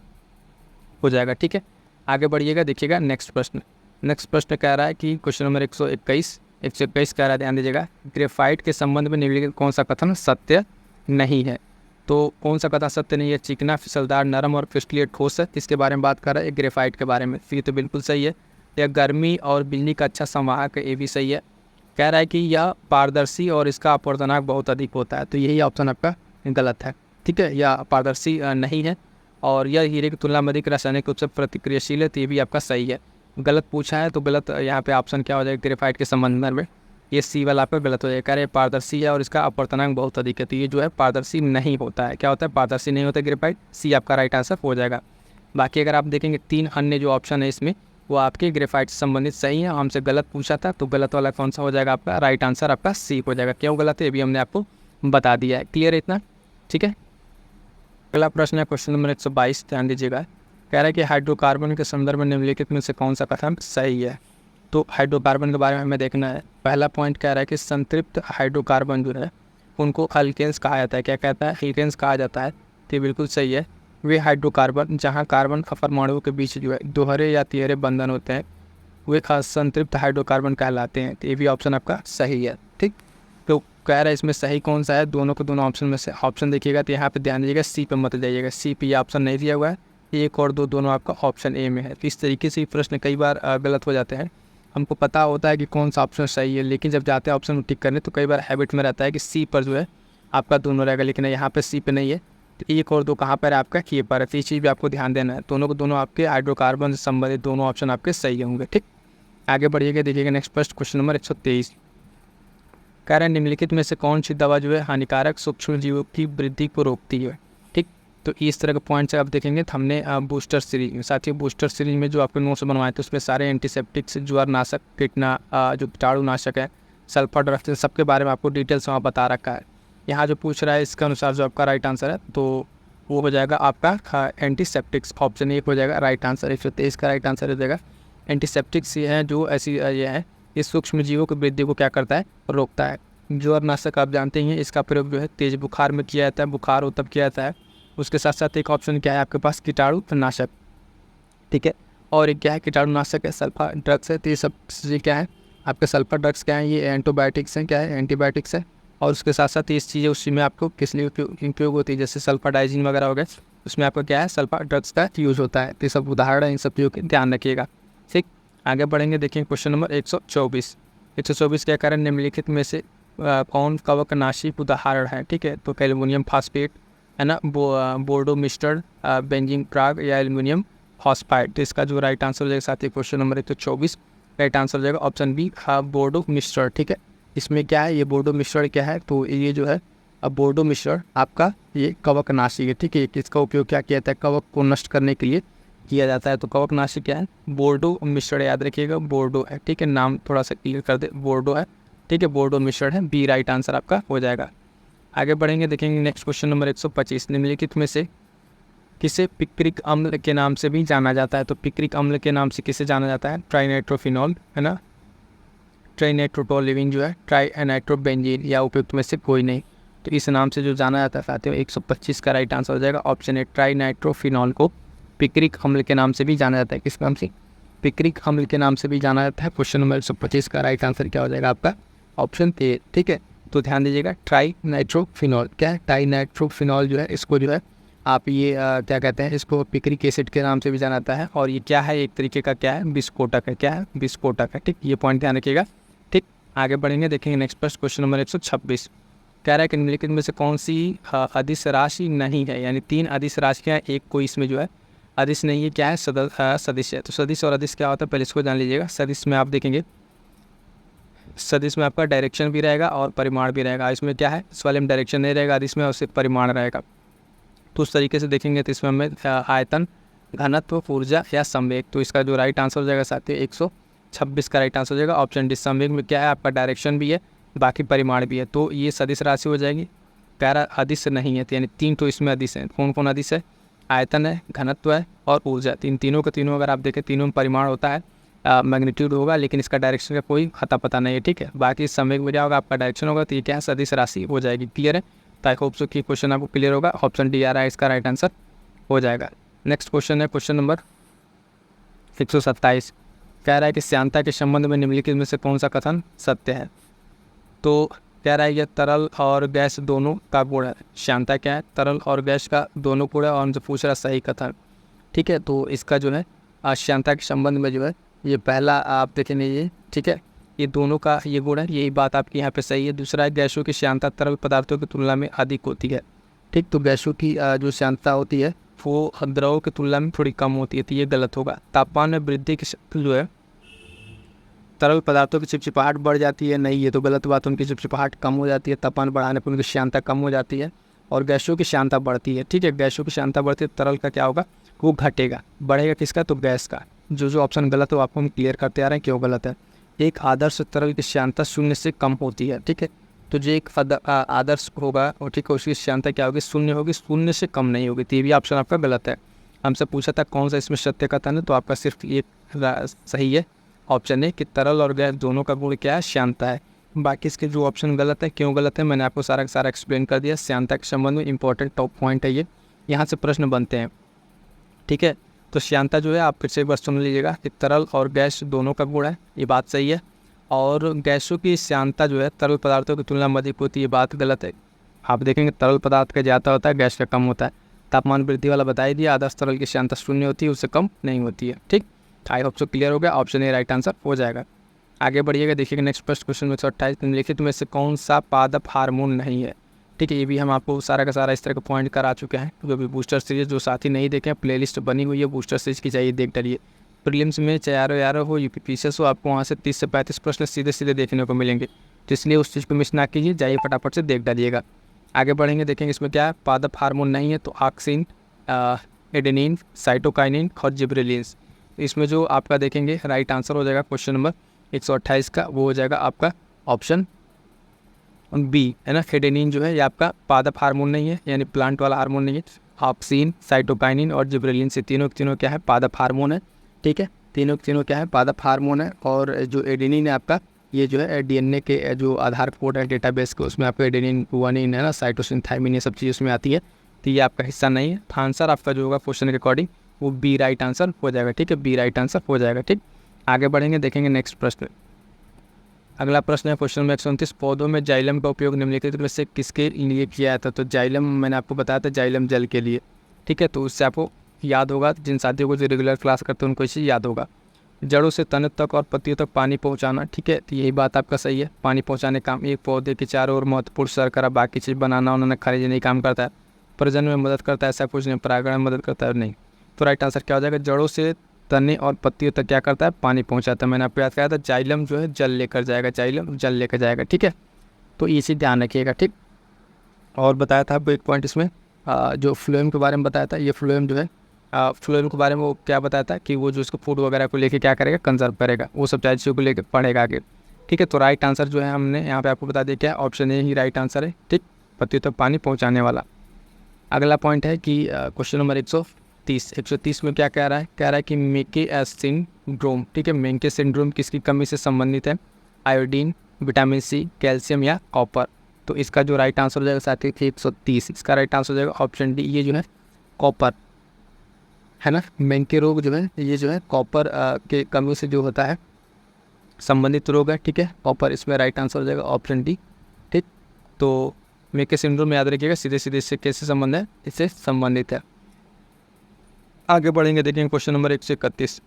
हो जाएगा। ठीक है, आगे बढ़िएगा, देखिएगा नेक्स्ट प्रश्न। नेक्स्ट प्रश्न कह रहा है कि क्वेश्चन नंबर 121 कह रहा है, ध्यान दीजिएगा, ग्रेफाइट के संबंध में निम्नलिखित कौन सा कथन सत्य नहीं है। तो कौन सा कथन सत्य नहीं है, चिकना, फिसलदार, नरम और क्रिस्टलीय ठोस है, इसके बारे में बात कर रहा है ग्रेफाइट के बारे में। फिर तो बिल्कुल सही है। यह गर्मी और बिजली का अच्छा संवाहक है, ये भी सही है। कह रहा है कि यह पारदर्शी और इसका अपवर्तनांक बहुत अधिक होता है, तो यही ऑप्शन आपका गलत है। ठीक है, यह पारदर्शी नहीं है, और यह हीरे की तुलना में अधिक रासायनिक रूप से प्रतिक्रियाशील है, तो ये भी आपका सही है। गलत पूछा है तो गलत यहाँ पे ऑप्शन क्या हो जाएगा ग्रेफाइट के संबंध में, ये सी वाला आपका गलत हो जाएगा। कह रहे पारदर्शी है और इसका अपवर्तनांक बहुत अधिक है, तो ये जो है पारदर्शी नहीं होता है। क्या होता है, पारदर्शी नहीं होता ग्रेफाइट, सी आपका राइट आंसर हो जाएगा। बाकी अगर आप देखेंगे 3 अन्य जो ऑप्शन है इसमें वो आपके ग्रेफाइट से संबंधित सही है। हमसे गलत पूछा था तो गलत वाला कौन सा हो जाएगा आपका, राइट आंसर आपका सी हो जाएगा। क्यों गलत है ये भी हमने आपको बता दिया है। क्लियर है इतना, ठीक है। अगला प्रश्न है क्वेश्चन नंबर 122, ध्यान दीजिएगा। कह रहा है कि हाइड्रोकार्बन के संदर्भ में निम्नलिखित में से कौन सा कथन सही है। तो हाइड्रोकार्बन के बारे में हमें देखना है। पहला पॉइंट कह रहा है कि संतृप्त हाइड्रोकार्बन जो है उनको अल्केन्स कहा जाता है। क्या कहता है, एल्केन्स कहा जाता है, तो ये बिल्कुल सही है। वे हाइड्रोकार्बन जहाँ कार्बन परमाणुओं के बीच जो है दोहरे या तिहरे बंधन होते हैं वे खास संतृप्त हाइड्रोकार्बन कहलाते हैं, तो ये भी ऑप्शन आपका सही है। ठीक, तो कह रहा है इसमें सही कौन सा है, दोनों को दोनों ऑप्शन में से ऑप्शन देखिएगा तो यहाँ पे ध्यान दीजिएगा, सी पे मत जाइएगा, सी पे ये ऑप्शन नहीं दिया हुआ है, 1 और 2 दोनों आपका ऑप्शन ए में है। तो इस तरीके से प्रश्न कई बार गलत हो जाते हैं। हमको पता होता है कि कौन सा ऑप्शन सही है, लेकिन जब जाते हैं ऑप्शन टिक करने तो कई बार हैबिट में रहता है कि सी पर जो है आपका दोनों रहेगा, लेकिन यहाँ पे सी पे नहीं है। तो 1 और 2 कहाँ पर है आपका, ये पर है। तो ये चीज़ भी आपको ध्यान देना है, दोनों को दोनों आपके हाइड्रोकार्बन से संबंधित दोनों ऑप्शन आपके सही होंगे। ठीक, आगे बढ़िएगा, देखिएगा नेक्स्ट फर्स्ट क्वेश्चन नंबर 123। कह रहे हैं निम्नलिखित में से कौन सी दवा जो है हानिकारक सूक्ष्म जीवों की वृद्धि को रोकती है। ठीक, तो इस तरह के पॉइंट्स आप देखेंगे। तो हमने बूस्टर सीरीज में, साथ ही बूस्टर सीरीज में जो आपके नोट्स बनवाए थे उसमें सारे एंटीसेप्टिक्स, ज्वरनाशक, जो कीटाणुनाशक है, सल्फर ड्रग्स, सबके बारे में आपको डिटेल्स वहाँ बता रखा है। यहाँ जो पूछ रहा है इसके अनुसार जो आपका राइट आंसर है तो वो हो जाएगा आपका एंटीसेप्टिक्स, ऑप्शन 1 हो जाएगा राइट आंसर। 123 का राइट आंसर हो जाएगा। एंटीसेप्टिक्स ये हैं जो ऐसी ये है, ये सूक्ष्म जीवों की वृद्धि को क्या करता है, रोकता है। ज्वरनाशक आप जानते हैं, इसका प्रयोग जो है तेज बुखार में किया जाता है, बुखार हो तब किया जाता है। उसके साथ साथ एक ऑप्शन क्या है आपके पास, कीटाणुनाशक, ठीक है, और एक क्या है कीटाणुनाशक है, सल्फर ड्रग्स है। तो ये सब चीज़ें क्या है आपके, सल्फर ड्रग्स क्या है, ये एंटीबायोटिक्स हैं, क्या है एंटीबायोटिक्स है। और उसके साथ साथ इस चीज़ें उसी में आपको किस लिए उपयोग होती है, जैसे सल्फर डाइजीन वगैरह हो गए, उसमें आपका क्या है सल्फर ड्रग्स का यूज़ होता है। तो ये सब उदाहरण है, इन सब चीज़ों के ध्यान रखिएगा। ठीक, आगे बढ़ेंगे, देखिए क्वेश्चन नंबर 124 क्या कारण निम्नलिखित में से कौन कवकनाशी उदाहरण है। ठीक है, तो एल्युमिनियम फास्फेट है ना, बोर्डो मिस्टर्ड, बेंजीन प्राग या एल्युमिनियम फॉस्फाइड। तो इसका जो राइट आंसर हो जाएगा साथ ही क्वेश्चन नंबर 124 राइट आंसर हो जाएगा ऑप्शन बी, बोर्डो मिस्टर्ड। ठीक है, इसमें क्या है, ये बोर्डो मिस्टर्ड क्या है, तो ये जो है अब बोर्डो मिस्टर्ड आपका ये कवकनाशी है। ठीक है, किसका उपयोग क्या किया जाता है, कवक को नष्ट करने के लिए किया जाता है। तो कवकनाशी क्या है, बोर्डो मिस्टर्ड, याद रखिएगा बोर्डो है। ठीक है, नाम थोड़ा सा क्लियर कर दे, बोर्डो है। ठीक है, बोर्डो मिस्टर्ड है, बी राइट आंसर आपका हो जाएगा। आगे बढ़ेंगे, देखेंगे नेक्स्ट क्वेश्चन नंबर 125। निम्नलिखित में से किसे पिक्रिक अम्ल के नाम से भी जाना जाता है। तो पिक्रिक अम्ल के नाम से किसे जाना जाता है, ट्राइनाइट्रोफिनॉल है ना, ट्राइनाइट्रोटोल्यूइन जो है ट्राइनाइट्रोबेंजीन या उपयुक्त में से कोई नहीं। तो इस नाम से जो जाना जाता है साथियों 125 का राइट आंसर हो जाएगा ऑप्शन ए ट्राइनाइट्रोफिनॉल को पिक्रिक अम्ल के नाम से भी जाना जाता है। किस नाम से? पिक्रिक अम्ल के नाम से भी जाना जाता है। क्वेश्चन नंबर 125 का राइट आंसर क्या हो जाएगा आपका? Option A. ठीक है, तो ध्यान दीजिएगा ट्राइनाइट्रोफिनॉल क्या है? ट्राइनाइट्रोफिनॉल जो है इसको जो है आप ये क्या कहते हैं, इसको पिक्रिक एसिड के नाम से भी जाना जाता है। और ये क्या है? एक तरीके का क्या है? विस्फोटक है। क्या है? विस्फोटक है। ठीक, ये पॉइंट ध्यान रखिएगा। ठीक, आगे बढ़ेंगे, देखेंगे नेक्स्ट प्रश्न। क्वेश्चन नंबर 126 कह रहा है कि निम्नलिखित में से कौन सी अदिश राशि नहीं है, यानी 3 अदिश राशियाँ हैं, एक कोई इसमें जो है अदिश नहीं है। क्या है? सदिश है। तो सदिश और अदिश क्या होता है पहले इसको जान लीजिएगा। सदिश में आप देखेंगे, सदिश में आपका डायरेक्शन भी रहेगा और परिमाण भी रहेगा। इसमें क्या है? इस वाले में डायरेक्शन नहीं रहेगा, अदिश में और सिर्फ परिमाण रहेगा। तो उस तरीके से देखेंगे तो इसमें हमें आयतन, घनत्व, ऊर्जा या संवेग। तो इसका जो राइट आंसर हो जाएगा साथियों 126 का राइट आंसर हो जाएगा ऑप्शन डी। संवेग में क्या है? आपका डायरेक्शन भी है, बाकी परिमाण भी है। तो ये सदिश राशि हो जाएगी। प्यारा अदिश नहीं है, तो यानी 3 तो इसमें अदिश है। कौन कौन अदिश है? आयतन है, घनत्व है और ऊर्जा। तीनों के तीनों अगर आप देखें, तीनों में परिमाण होता है, मैग्नीट्यूड होगा, लेकिन इसका डायरेक्शन का कोई अता पता नहीं है। ठीक है, बाकी संवेग में क्या होगा? आपका डायरेक्शन होगा। तो ये क्या है? सदिश राशि हो जाएगी। क्लियर है? तो आई होप सो कि क्वेश्चन आपको क्लियर होगा। ऑप्शन डी आ रहा है इसका राइट आंसर हो जाएगा। नेक्स्ट क्वेश्चन है क्वेश्चन नंबर 127 कह रहा है कि श्यानता के संबंध में निम्नलिखित में से कौन सा कथन सत्य है? तो कह रहा है यह तरल और गैस दोनों का गुण है। श्यानता क्या है? तरल और गैस का दोनों गुण है और उनसे पूछ रहा सही कथन। ठीक है, तो इसका जो है श्यानता के संबंध में जो है ये पहला आप देखेंगे ये, ठीक है, ये दोनों का ये गुण है, यही बात आपकी यहाँ पे सही है। दूसरा है गैसों की श्यानता तरल पदार्थों की तुलना में अधिक होती है। ठीक, तो गैसों की जो श्यानता होती है वो द्रवों की तुलना में थोड़ी कम होती है, तो ये गलत होगा। तापमान में वृद्धि की जो है तरल पदार्थों की चिपचिपाहट बढ़ जाती है, नहीं ये तो गलत बात। उनकी चिपचिपाहट कम हो जाती है, तापमान बढ़ाने पर उनकी श्यानता कम हो जाती है और गैसों की श्यानता बढ़ती है। ठीक है, गैसों की श्यानता बढ़ती है, तरल का क्या होगा? वो घटेगा। बढ़ेगा किसका? तो गैस का। जो ऑप्शन गलत हो आपको हम क्लियर करते आ रहे हैं क्यों गलत है। एक आदर्श तरल की श्यानता 0 से कम होती है। ठीक है, तो जो एक आदर्श होगा और ठीक है उसकी श्यानता क्या होगी? 0 होगी, 0 से कम नहीं होगी। तो ये भी ऑप्शन आपका गलत है। हमसे पूछा था कौन सा इसमें सत्य कथन है, तो आपका सिर्फ ये सही है ऑप्शन है कि तरल और गैस दोनों का गुण क्या है? श्यानता है। बाकी इसके जो ऑप्शन गलत है, क्यों गलत है, मैंने आपको सारा का सारा एक्सप्लेन कर दिया। श्यानता के संबंध में इंपॉर्टेंट टॉप पॉइंट है ये, यहाँ से प्रश्न बनते हैं। ठीक है, तो श्यानता जो है आप फिर से एक बार सुन लीजिएगा कि तरल और गैस दोनों का गुण है, ये बात सही है। और गैसों की श्यानता जो है तरल पदार्थों की तुलना में अधिक होती है, ये बात गलत है। आप देखेंगे तरल पदार्थ का ज़्यादा होता है, गैस का कम होता है। तापमान वृद्धि वाला बता ही दिया, आदर्श तरल की श्यानता 0 होती है, उससे कम नहीं होती है। ठीक, आई होप सो क्लियर हो गया। ऑप्शन ए राइट आंसर हो जाएगा। आगे बढ़िएगा, देखिएगा नेक्स्ट फर्स्ट क्वेश्चन में 128 निम्नलिखित में से कौन सा पादप हार्मोन नहीं है? ठीक है, ये भी हम आपको सारा का सारा इस तरह का पॉइंट करा चुके हैं। जो भी बूस्टर सीरीज जो साथी नहीं देखें, प्लेलिस्ट बनी हुई है बूस्टर सीरीज की, चाहिए देख डालिए। प्रीलिम्स में चाहे आर हो यूपीपीसीएस हो, आपको वहाँ से 30 से 35 प्रश्न सीधे सीधे देखने को मिलेंगे। तो इसलिए उस चीज़ को मिस ना कीजिए, जाइए फटाफट से देख डालिएगा। आगे बढ़ेंगे, देखेंगे इसमें क्या है। पादप हार्मोन नहीं है तो ऑक्सिन, एडेनिन, साइटोकाइनिन और जिब्रेलिन्स। इसमें जो आपका देखेंगे राइट आंसर हो जाएगा क्वेश्चन नंबर 128 का, वो हो जाएगा आपका ऑप्शन बी, है ना। एडेनिन जो है ये आपका पादप हार्मोन नहीं है, यानी प्लांट वाला हार्मोन नहीं है। ऑक्सिन, साइटोकाइनिन और जिब्रेलिन से तीनों क्या है? पादप हार्मोन है। ठीक है, तीनों क्या है? पादप हार्मोन है। और जो एडेनिन है आपका, ये जो है डीएनए के जो आधार कोड है डेटाबेस के, उसमें आपका एडेनिन, गुआनिन है ना, साइटोसिन, थायमिन, ये सब चीज़ उसमें आती है। तो ये आपका हिस्सा नहीं है। आंसर आपका जो होगा क्वेश्चन के अकॉर्डिंग वो बी राइट आंसर हो जाएगा। ठीक है, बी राइट आंसर हो जाएगा। ठीक, आगे बढ़ेंगे, देखेंगे नेक्स्ट प्रश्न। अगला प्रश्न है क्वेश्चन नंबर 129 पौधों में जाइलम का उपयोग निम्नलिखित में से किसके लिए किया जाता है? तो जाइलम मैंने आपको बताया था, जाइलम जल के लिए। ठीक है, तो उससे आपको याद होगा, जिन साथियों को जो रेगुलर क्लास करते हैं उनको इसे याद होगा। जड़ों से तने तक और पत्तियों तक पानी पहुंचाना। ठीक है, तो यही बात आपका सही है। पानी पहुंचाने काम एक पौधे के चारों ओर महत्वपूर्ण शर्करा, बाकी चीज़ बनाना उन्होंने खनिज नहीं काम करता है। प्रजनन में मदद करता है, ऐसा कुछ नहीं। परागण में मदद करता है, नहीं। तो राइट आंसर क्या हो जाएगा? जड़ों से तने और पत्तियों तक क्या करता है? पानी पहुंचाता है। मैंने आपको याद कराया था, जाइलम जो है जल लेकर जाएगा, जाइलम जल लेकर जाएगा। ठीक है, तो इसी ध्यान रखिएगा। ठीक, और बताया था आपको एक पॉइंट इसमें जो फ्लोएम के बारे में बताया था। ये फ्लोएम जो है फ्लोएम के बारे में वो क्या बताया था कि वो जो इसको फूड वगैरह को लेके क्या करेगा? कंजर्व करेगा, वो सब चीज़ों को लेकर पढ़ेगा आगे। ठीक है, तो राइट आंसर जो है हमने यहाँ पे आपको बता दिया क्या, option A he right answer है। ठीक, पत्तियों तक पानी पहुँचाने वाला। अगला पॉइंट है कि क्वेश्चन नंबर 130 में क्या कह रहा है? कह रहा है कि मेके सिंड्रोम, ठीक है, मेंके सिंड्रोम किसकी कमी से संबंधित है? आयोडीन, विटामिन सी, कैल्शियम या कॉपर। तो इसका जो राइट आंसर हो जाएगा साथी 130। इसका राइट आंसर हो जाएगा ऑप्शन डी, ये जो है कॉपर है ना। मेंके रोग जो है ये जो है कॉपर के कमी से जो होता है संबंधित रोग है, ठीक है। कॉपर इसमें राइट आंसर हो जाएगा ऑप्शन डी, ठीक। तो मेके सिंड्रोम याद रखिएगा, सीधे सीधे इससे कैसे संबंध है, इससे संबंधित है। आगे बढ़ेंगे, देखेंगे क्वेश्चन नंबर 131।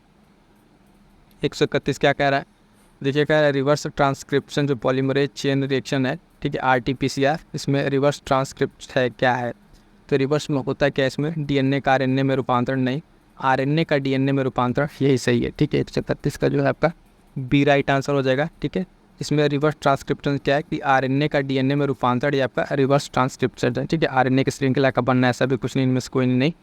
131 क्या कह रहा है, देखिए कह रहा है रिवर्स ट्रांसक्रिप्शन जो पॉलीमरेज चेन रिएक्शन है, ठीक है, RT-PCR, इसमें रिवर्स ट्रांसक्रिप्ट है क्या है। तो रिवर्स में होता है क्या, इसमें DNA का RNA में रूपांतरण नहीं, RNA का DNA में रूपांतरण, यही सही है, ठीक है। 131 का जो है आपका बी राइट आंसर हो जाएगा, ठीक है। इसमें रिवर्स ट्रांसक्रिप्शन क्या है कि RNA का DNA में रूपांतरण ये आपका रिवर्स ट्रांसक्रिप्शन है, ठीक है। RNA की श्रृंखला का बनना ऐसा भी कुछ नहीं, इनमें से कोई नहीं।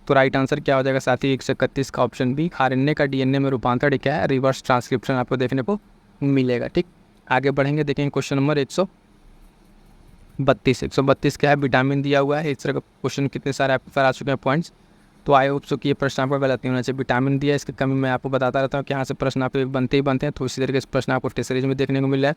तो राइट आंसर क्या हो जाएगा साथी 131 का ऑप्शन बी, RNA का DNA में रूपांतरण क्या है, रिवर्स ट्रांसक्रिप्शन आपको देखने को मिलेगा, ठीक। आगे बढ़ेंगे, देखेंगे क्वेश्चन नंबर 132। 132 क्या है, विटामिन दिया हुआ है। इस तरह का क्वेश्चन कितने सारे आपके पास आ चुके हैं पॉइंट्स, तो आई होप सो कि ये प्रश्न आपका गलत नहीं होना चाहिए। विटामिन दिया, इसकी कमी मैं आपको बताता रहता हूँ कि यहाँ से प्रश्न आपके बनते ही बनते हैं, तो इसी तरीके से प्रश्न आपको टेस्ट सीरीज में देखने को मिल रहा है।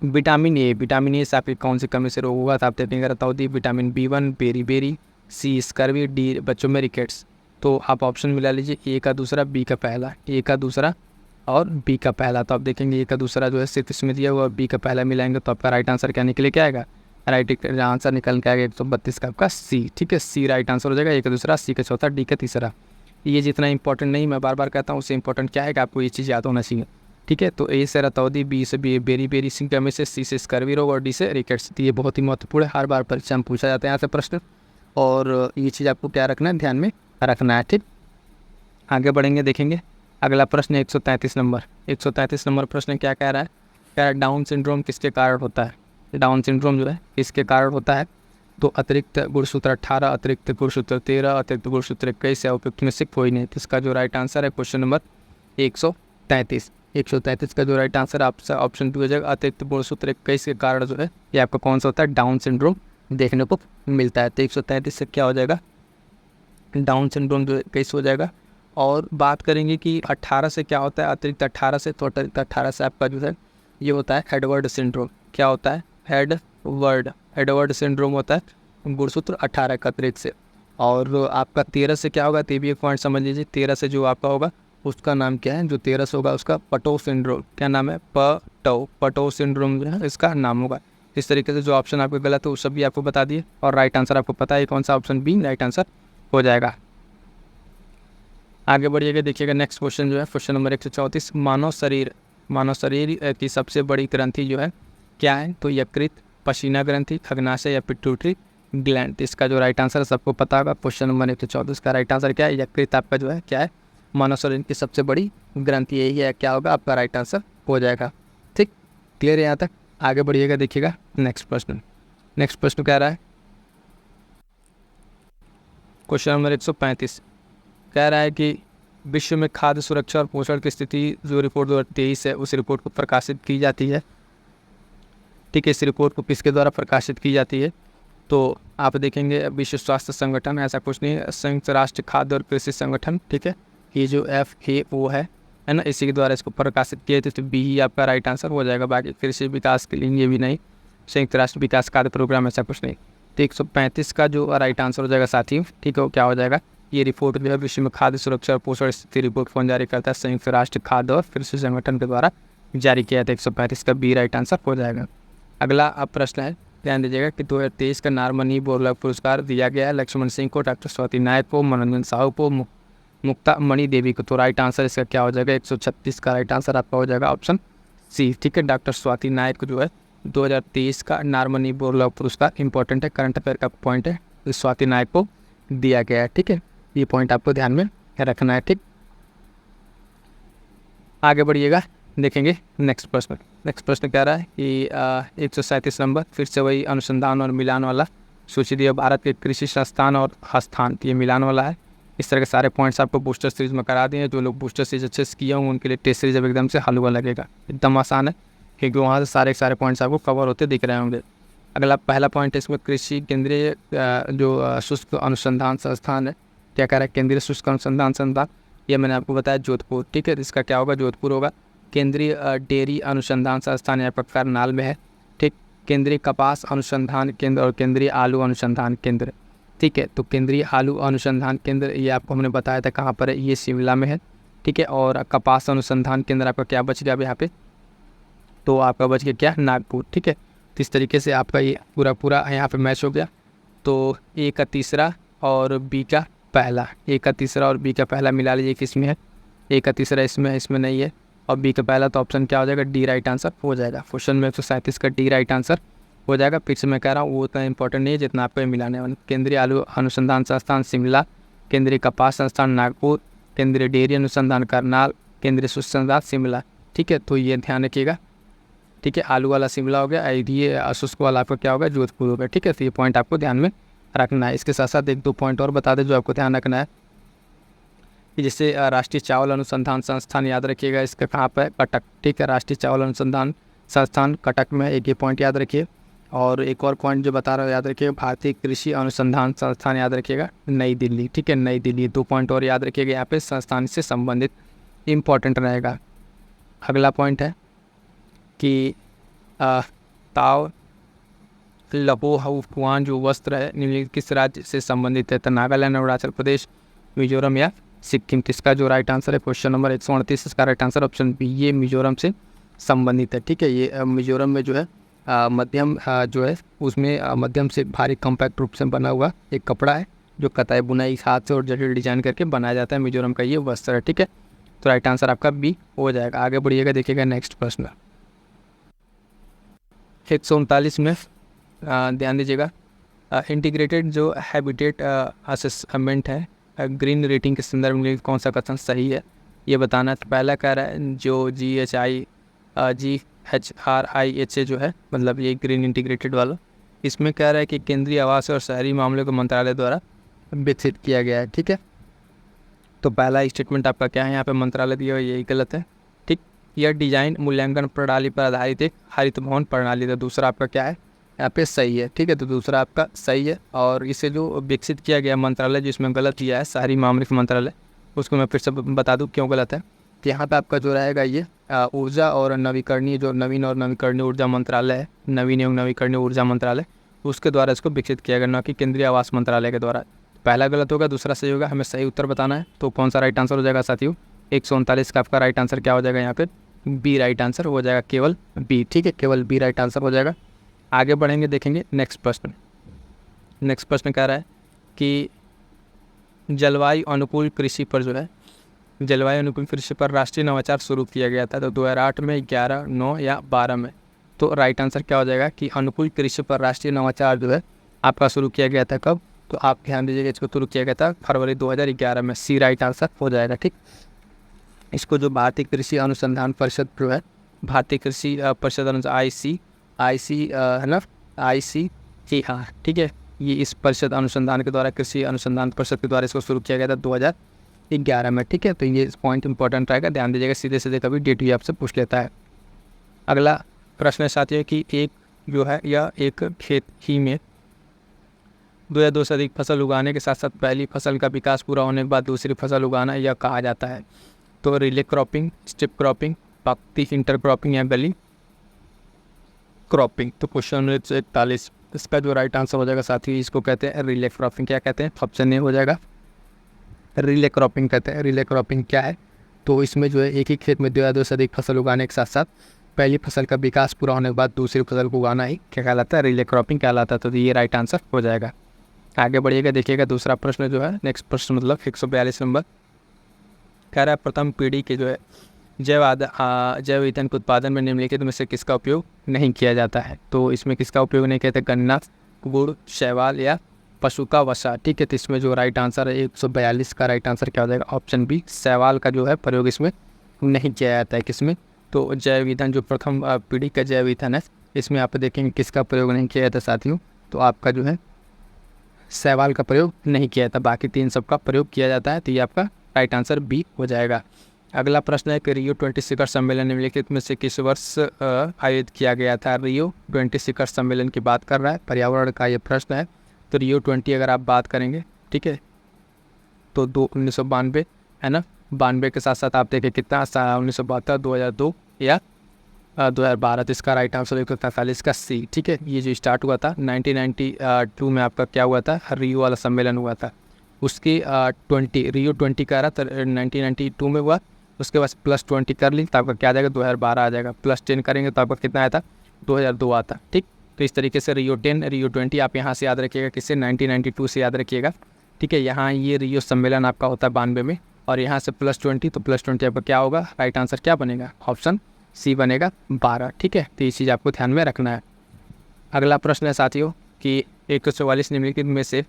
विटामिन ए से आपकी कौन सी कमी से रोग होगा, तो आप देखेंगे रतौदी, विटामिन B1 बेरी, सी स्कर्वी, डी बच्चों में रिकेट्स। तो आप ऑप्शन मिला लीजिए, ए का दूसरा, बी का पहला, ए का दूसरा और बी का पहला। तो आप देखेंगे ए का दूसरा जो है सिर्फ इसमें दिया हुआ, बी का पहला मिलाएंगे तो आपका राइट आंसर क्या निकले, क्या आएगा, राइट आंसर निकल के आएगा 132 का आपका सी, ठीक है। सी राइट आंसर हो जाएगा, ए का दूसरा, सी का चौथा, डी का तीसरा। ये जितना इंपॉर्टेंट नहीं, मैं बार बार कहता हूँ, उससे इंपॉर्टेंट क्या है कि आपको ये चीज़ याद होना चाहिए, ठीक है। तो ए से रतौदी, बी से बेरी, सी कमी से, सी से स्कर्वी रोग और डी से रिकेट्स। तो ये बहुत ही महत्वपूर्ण है, हर बार परीक्षा में पूछा जाता है यहाँ से प्रश्न, और ये चीज़ आपको क्या रखना है, ध्यान में रखना है, ठीक। आगे बढ़ेंगे, देखेंगे अगला प्रश्न 133 नंबर। 133 नंबर प्रश्न क्या कह रहा है, कह रहा है डाउन सिंड्रोम किसके कारण होता है। डाउन सिंड्रोम जो है किसके कारण होता है, तो अतिरिक्त गुणसूत्र 18, अतिरिक्त गुणसूत्र 13, अतिरिक्त गुणसूत्र 21 या उपयुक्त में से कोई नहीं। तो इसका जो राइट आंसर है क्वेश्चन नंबर 133। 133 का जो राइट आंसर आपसे ऑप्शन 2 हो जाएगा, अतिरिक्त गुणसूत्र 21 के कारण जो है ये आपका कौन सा होता है, डाउन सिंड्रोम देखने को मिलता है। तो 133 से क्या हो जाएगा, डाउन सिंड्रोम जो 21 हो जाएगा। और बात करेंगे कि 18 से क्या होता है, अतिरिक्त 18 से, तो अतिरिक्त 18 से आपका जो है ये होता है हेडवर्ड सिंड्रोम। क्या होता है, हेडवर्ड सिंड्रोम होता है गुणसूत्र 18 का अतिरिक्त से। और आपका 13 से क्या होगा, तो भी एक पॉइंट समझ लीजिए, 13 से जो आपका होगा उसका नाम क्या है, जो 13 से होगा उसका पटो सिंड्रोम। क्या नाम है, पटो सिंड्रोम जो है इसका नाम होगा। इस तरीके से जो ऑप्शन आपके गलत है वो सब भी आपको बता दिए, और राइट आंसर आपको पता है कौन सा, ऑप्शन बी राइट आंसर हो जाएगा। आगे बढ़िएगा, देखिएगा नेक्स्ट क्वेश्चन जो है क्वेश्चन नंबर 134। मानव शरीर की सबसे बड़ी ग्रंथि जो है क्या है, तो यकृत, पसीना ग्रंथि, खगनाशय या पिट्यूटरी ग्लैंड। इसका जो राइट आंसर है सबको पता होगा, क्वेश्चन नंबर 134 का राइट आंसर क्या है, यकृत आपका जो है क्या है, मानव शरीर की सबसे बड़ी ग्रंथि यही है, क्या होगा आपका राइट आंसर हो जाएगा, ठीक। क्लियर है यहाँ तक। आगे बढ़िएगा, देखिएगा नेक्स्ट प्रश्न कह रहा है क्वेश्चन नंबर 135 कह रहा है कि विश्व में खाद्य सुरक्षा और पोषण की स्थिति जो रिपोर्ट 2023 है उस रिपोर्ट को प्रकाशित की जाती है, ठीक है। इस रिपोर्ट को किसके द्वारा प्रकाशित की जाती है, तो आप देखेंगे विश्व स्वास्थ्य संगठन, ऐसा कुछ नहीं है, संयुक्त राष्ट्र खाद्य और कृषि संगठन, ठीक है। ये जो FAO है ना, इसी के द्वारा इसको प्रकाशित किए थे, तो बी ही आपका राइट आंसर हो जाएगा। बाकी कृषि विकास के लिए ये भी नहीं, संयुक्त राष्ट्र विकास खाद्य प्रोग्राम, ऐसा कुछ नहीं। तो 135 का जो राइट आंसर हो जाएगा साथी, ठीक है, वो क्या हो जाएगा, ये रिपोर्ट जो है विश्व में खाद्य सुरक्षा और पोषण स्थिति रिपोर्ट कौन जारी करता है, संयुक्त राष्ट्र खाद्य और कृषि संगठन के द्वारा जारी किया था। 135 का बी राइट आंसर हो जाएगा। अगला अब प्रश्न है, ध्यान दीजिएगा कि 2023 का नारमनी बोरला पुरस्कार दिया गया है लक्ष्मण सिंह को, डॉक्टर स्वाति नायक को, मनोरंजन साहू को, मुक्ता मणि देवी को। तो राइट आंसर इसका क्या हो जाएगा, 136 का राइट आंसर आपका हो जाएगा ऑप्शन सी, ठीक है। डॉक्टर स्वाति नायक को जो है 2023 का नारमनी बोरला पुरस्कार, इंपॉर्टेंट है, करंट अफेयर का पॉइंट है, तो स्वाति नायक को दिया गया है, ठीक है। ये पॉइंट आपको ध्यान में रखना है, ठीक। आगे बढ़िएगा, देखेंगे नेक्स्ट प्रश्न कह रहा है कि 137 नंबर, फिर से वही अनुसंधान और मिलान वाला सूची दिया, भारत के कृषि संस्थान और हस्थान, ये मिलान वाला है। इस तरह के सारे पॉइंट्स आपको बूस्टर सीरीज में करा दिए। जो लोग बूस्टर सीरीज अच्छे से किए होंगे उनके लिए टेस्ट सीरीज अब एकदम से हलवा लगेगा, एकदम आसान है, क्योंकि वहाँ से सारे पॉइंट्स आपको कवर होते दिख रहे होंगे। अगला पहला पॉइंट है इसमें, कृषि केंद्रीय जो शुष्क अनुसंधान संस्थान है, क्या कह रहा है, केंद्रीय शुष्क अनुसंधान संस्थान, ये मैंने आपको बताया जोधपुर, ठीक है। इसका क्या होगा, जोधपुर होगा। केंद्रीय डेयरी अनुसंधान संस्थान यहाँ पर करनाल में है, ठीक। केंद्रीय कपास अनुसंधान केंद्र और केंद्रीय आलू अनुसंधान केंद्र, ठीक है। तो केंद्रीय आलू अनुसंधान केंद्र ये आपको हमने बताया था कहाँ पर है, ये शिमला में है, ठीक है। और कपास अनुसंधान केंद्र आपका क्या बच गया अब यहाँ पे, तो आपका बच गया क्या, नागपुर, ठीक है। तो इस तरीके से आपका ये पूरा यहाँ पे मैच हो गया। तो ए का तीसरा और बी का पहला, ए का तीसरा और बी का पहला मिला लीजिए किस में है, ए का तीसरा इसमें नहीं है, और बी का पहला, तो ऑप्शन क्या हो जाएगा, डी राइट आंसर हो जाएगा। क्वेश्चन में 137 का डी राइट आंसर हो जाएगा। फिर से मैं कह रहा हूँ वो उतना इंपॉर्टेंट नहीं है जितना आपको मिलाने वाला। केंद्रीय आलू अनुसंधान संस्थान शिमला, केंद्रीय कपास संस्थान नागपुर, केंद्रीय डेयरी अनुसंधान करनाल, केंद्रीय सूक्ष्म संस्थान शिमला, ठीक है। तो ये ध्यान रखिएगा, ठीक है। आलू वाला शिमला हो गया, ये शुष्क वाला आपका क्या होगा, जोधपुर हो गया, ठीक है। तो ये पॉइंट आपको ध्यान में रखना है। इसके साथ साथ एक दो पॉइंट और बता दें जो आपको ध्यान रखना है कि जैसे राष्ट्रीय चावल अनुसंधान संस्थान याद रखिएगा, इसका कहाँ पर है, कटक, ठीक है। राष्ट्रीय चावल अनुसंधान संस्थान कटक में, एक ये पॉइंट याद रखिए। और एक और पॉइंट जो बता रहा हूँ याद रखिएगा, भारतीय कृषि अनुसंधान संस्थान याद रखिएगा, नई दिल्ली, ठीक है, नई दिल्ली। 2 पॉइंट और याद रखिएगा यहाँ पे, संस्थान से संबंधित इम्पॉर्टेंट रहेगा। अगला पॉइंट है कि ताव लपोहफुआन जो वस्त्र है निम्नलिखित किस राज्य से संबंधित है, तो नागालैंड, अरुणाचल प्रदेश, मिजोरम या सिक्किम। इसका जो राइट आंसर है क्वेश्चन नंबर 138, इसका राइट आंसर ऑप्शन बी, ये मिजोरम से संबंधित है, ठीक है। ये मिजोरम में जो है मध्यम जो है उसमें मध्यम से भारी कॉम्पैक्ट रूप से बना हुआ एक कपड़ा है जो कताई बुनाई हाथ से और जटिल डिजाइन करके बनाया जाता है, मिजोरम का ये वस्त्र है, ठीक है। तो राइट आंसर आपका बी हो जाएगा। आगे बढ़िएगा, देखिएगा नेक्स्ट प्रश्न 139 में ध्यान दीजिएगा, इंटीग्रेटेड जो हैबिटेट असेसमेंट है ग्रीन रेटिंग के संदर्भ में कौन सा कथन सही है ये बताना। तो पहला कह रहा है जो GHRIHA जो है, मतलब ये ग्रीन इंटीग्रेटेड वाला, इसमें कह रहा है कि केंद्रीय आवास और शहरी मामलों के मंत्रालय द्वारा विकसित किया गया है, ठीक है। तो पहला स्टेटमेंट आपका क्या है, यहाँ पे मंत्रालय दिया हुआ यही गलत है, ठीक। यह डिजाइन मूल्यांकन प्रणाली पर आधारित एक हरित भवन प्रणाली था। दूसरा आपका क्या है, यहाँ पे सही है, ठीक है। तो दूसरा आपका सही है। और इसे जो विकसित किया गया मंत्रालय जिसमें गलत किया है शहरी मामले का मंत्रालय, उसको मैं फिर से बता दूँ क्यों गलत है। तो यहाँ पे आपका जो रहेगा ये ऊर्जा और नवीकरणीय, जो नवीन और नवीकरणीय ऊर्जा मंत्रालय है, नवीन एवं नवीकरणीय ऊर्जा मंत्रालय, उसके द्वारा इसको विकसित किया गया, न कि केंद्रीय आवास मंत्रालय के द्वारा। पहला गलत होगा, दूसरा सही होगा, हमें सही उत्तर बताना है। तो कौन सा राइट आंसर हो जाएगा साथियों, 139 का आपका राइट आंसर क्या हो जाएगा, यहाँ पे बी राइट आंसर हो जाएगा, केवल बी, ठीक है, केवल बी राइट आंसर हो जाएगा। आगे बढ़ेंगे, देखेंगे नेक्स्ट प्रश्न। नेक्स्ट प्रश्न कह रहा है कि जलवायु अनुकूल कृषि पर जो है, जलवायु अनुकूल कृषि पर राष्ट्रीय नवाचार शुरू किया गया था, तो 2008 में, 11, 9 या 12 में। तो राइट आंसर क्या हो जाएगा कि अनुकूल कृषि पर राष्ट्रीय नवाचार जो है आपका शुरू किया गया था कब, तो आप ध्यान दीजिएगा, इसको शुरू किया गया था फरवरी 2011 में, सी राइट आंसर हो जाएगा, ठीक। इसको जो भारतीय कृषि अनुसंधान परिषद जो है, भारतीय कृषि परिषद IC है ना, IC, हाँ, ठीक है, ये इस परिषद अनुसंधान के द्वारा, कृषि अनुसंधान परिषद के द्वारा इसको शुरू किया गया था 2011 में, ठीक है। तो ये पॉइंट इंपॉर्टेंट रहेगा, ध्यान दीजिएगा, सीधे सीधे कभी डेट भी आपसे पूछ लेता है। अगला प्रश्न है साथियों कि एक जो है यह एक खेत ही में 2 या 2 से अधिक फसल उगाने के साथ साथ पहली फसल का विकास पूरा होने के बाद दूसरी फसल उगाना यह कहा जाता है। तो रिले क्रॉपिंग, स्ट्रिप क्रॉपिंग, पंक्ति इंटर क्रॉपिंग या गली क्रॉपिंग। तो क्वेश्चन 141, इसका जो राइट आंसर हो जाएगा साथियों, इसको कहते हैं रिले क्रॉपिंग। क्या कहते हैं, ऑप्शन ए हो जाएगा, रिले क्रॉपिंग कहते हैं। रिले क्रॉपिंग क्या है, तो इसमें जो है एक ही खेत में 2 या 2 से अधिक फसल उगाने के साथ साथ पहली फसल का विकास पूरा होने के बाद दूसरी फसल को उगाना ही क्या कहलाता है, रिले क्रॉपिंग कहलाता है। तो ये राइट आंसर हो जाएगा। आगे बढ़िएगा, देखिएगा दूसरा प्रश्न जो है, नेक्स्ट प्रश्न मतलब 142 नंबर, कह रहा है प्रथम पीढ़ी के जो है जैव ईंधन के उत्पादन में निम्नलिखित में से किसका उपयोग नहीं किया जाता है। तो इसमें किसका उपयोग नहीं कहते, गन्ना, गुड़, शैवाल या पशु का वसा, ठीक है। तो इसमें जो राइट आंसर है 142 का राइट आंसर क्या हो जाएगा, ऑप्शन बी, शैवाल का जो है प्रयोग इसमें नहीं किया जाता है। किसमें, तो जैव ईंधन जो प्रथम पीढ़ी का जैव ईंधन है, इसमें आप देखेंगे किसका प्रयोग नहीं किया जाता साथियों, तो आपका जो है शैवाल का प्रयोग नहीं किया जाता, बाकी 3 सब का प्रयोग किया जाता है। तो ये आपका राइट आंसर बी हो जाएगा। अगला प्रश्न है कि रियो 20 शिखर सम्मेलन निम्नलिखित में से किस वर्ष आयोजित किया गया था। रियो 20 शिखर सम्मेलन की बात कर रहा है, पर्यावरण का ये प्रश्न है। तो रियो 20 अगर आप बात करेंगे, ठीक है, तो 1992 है ना, 92 के साथ साथ आप देखें कितना 1972, 2002 या 2012। तो इसका राइट आंसर 143 का सी। ठीक है, ये जो स्टार्ट हुआ था 1992 में आपका क्या हुआ था, रियो वाला सम्मेलन हुआ था। उसकी 20 रियो 20 का रहा था 1992 में हुआ। उसके बाद +20 कर ली तो आपका क्या आ जाएगा, 2012 आ जाएगा। +10 करेंगे तो आपका कितना आया था, 2002 आता। ठीक, तो इस तरीके से रियो 10 रियो 20 आप यहाँ से याद रखिएगा, किससे 1992 से याद रखिएगा। ठीक है, यहाँ ये रियो सम्मेलन आपका होता है 92 में, और यहाँ से +20 तो +20 आपका क्या होगा, राइट आंसर क्या बनेगा, ऑप्शन सी बनेगा 12। ठीक है, तो ये चीज़ आपको ध्यान में रखना है। अगला प्रश्न है साथियों कि 144 निम्नलिखित में से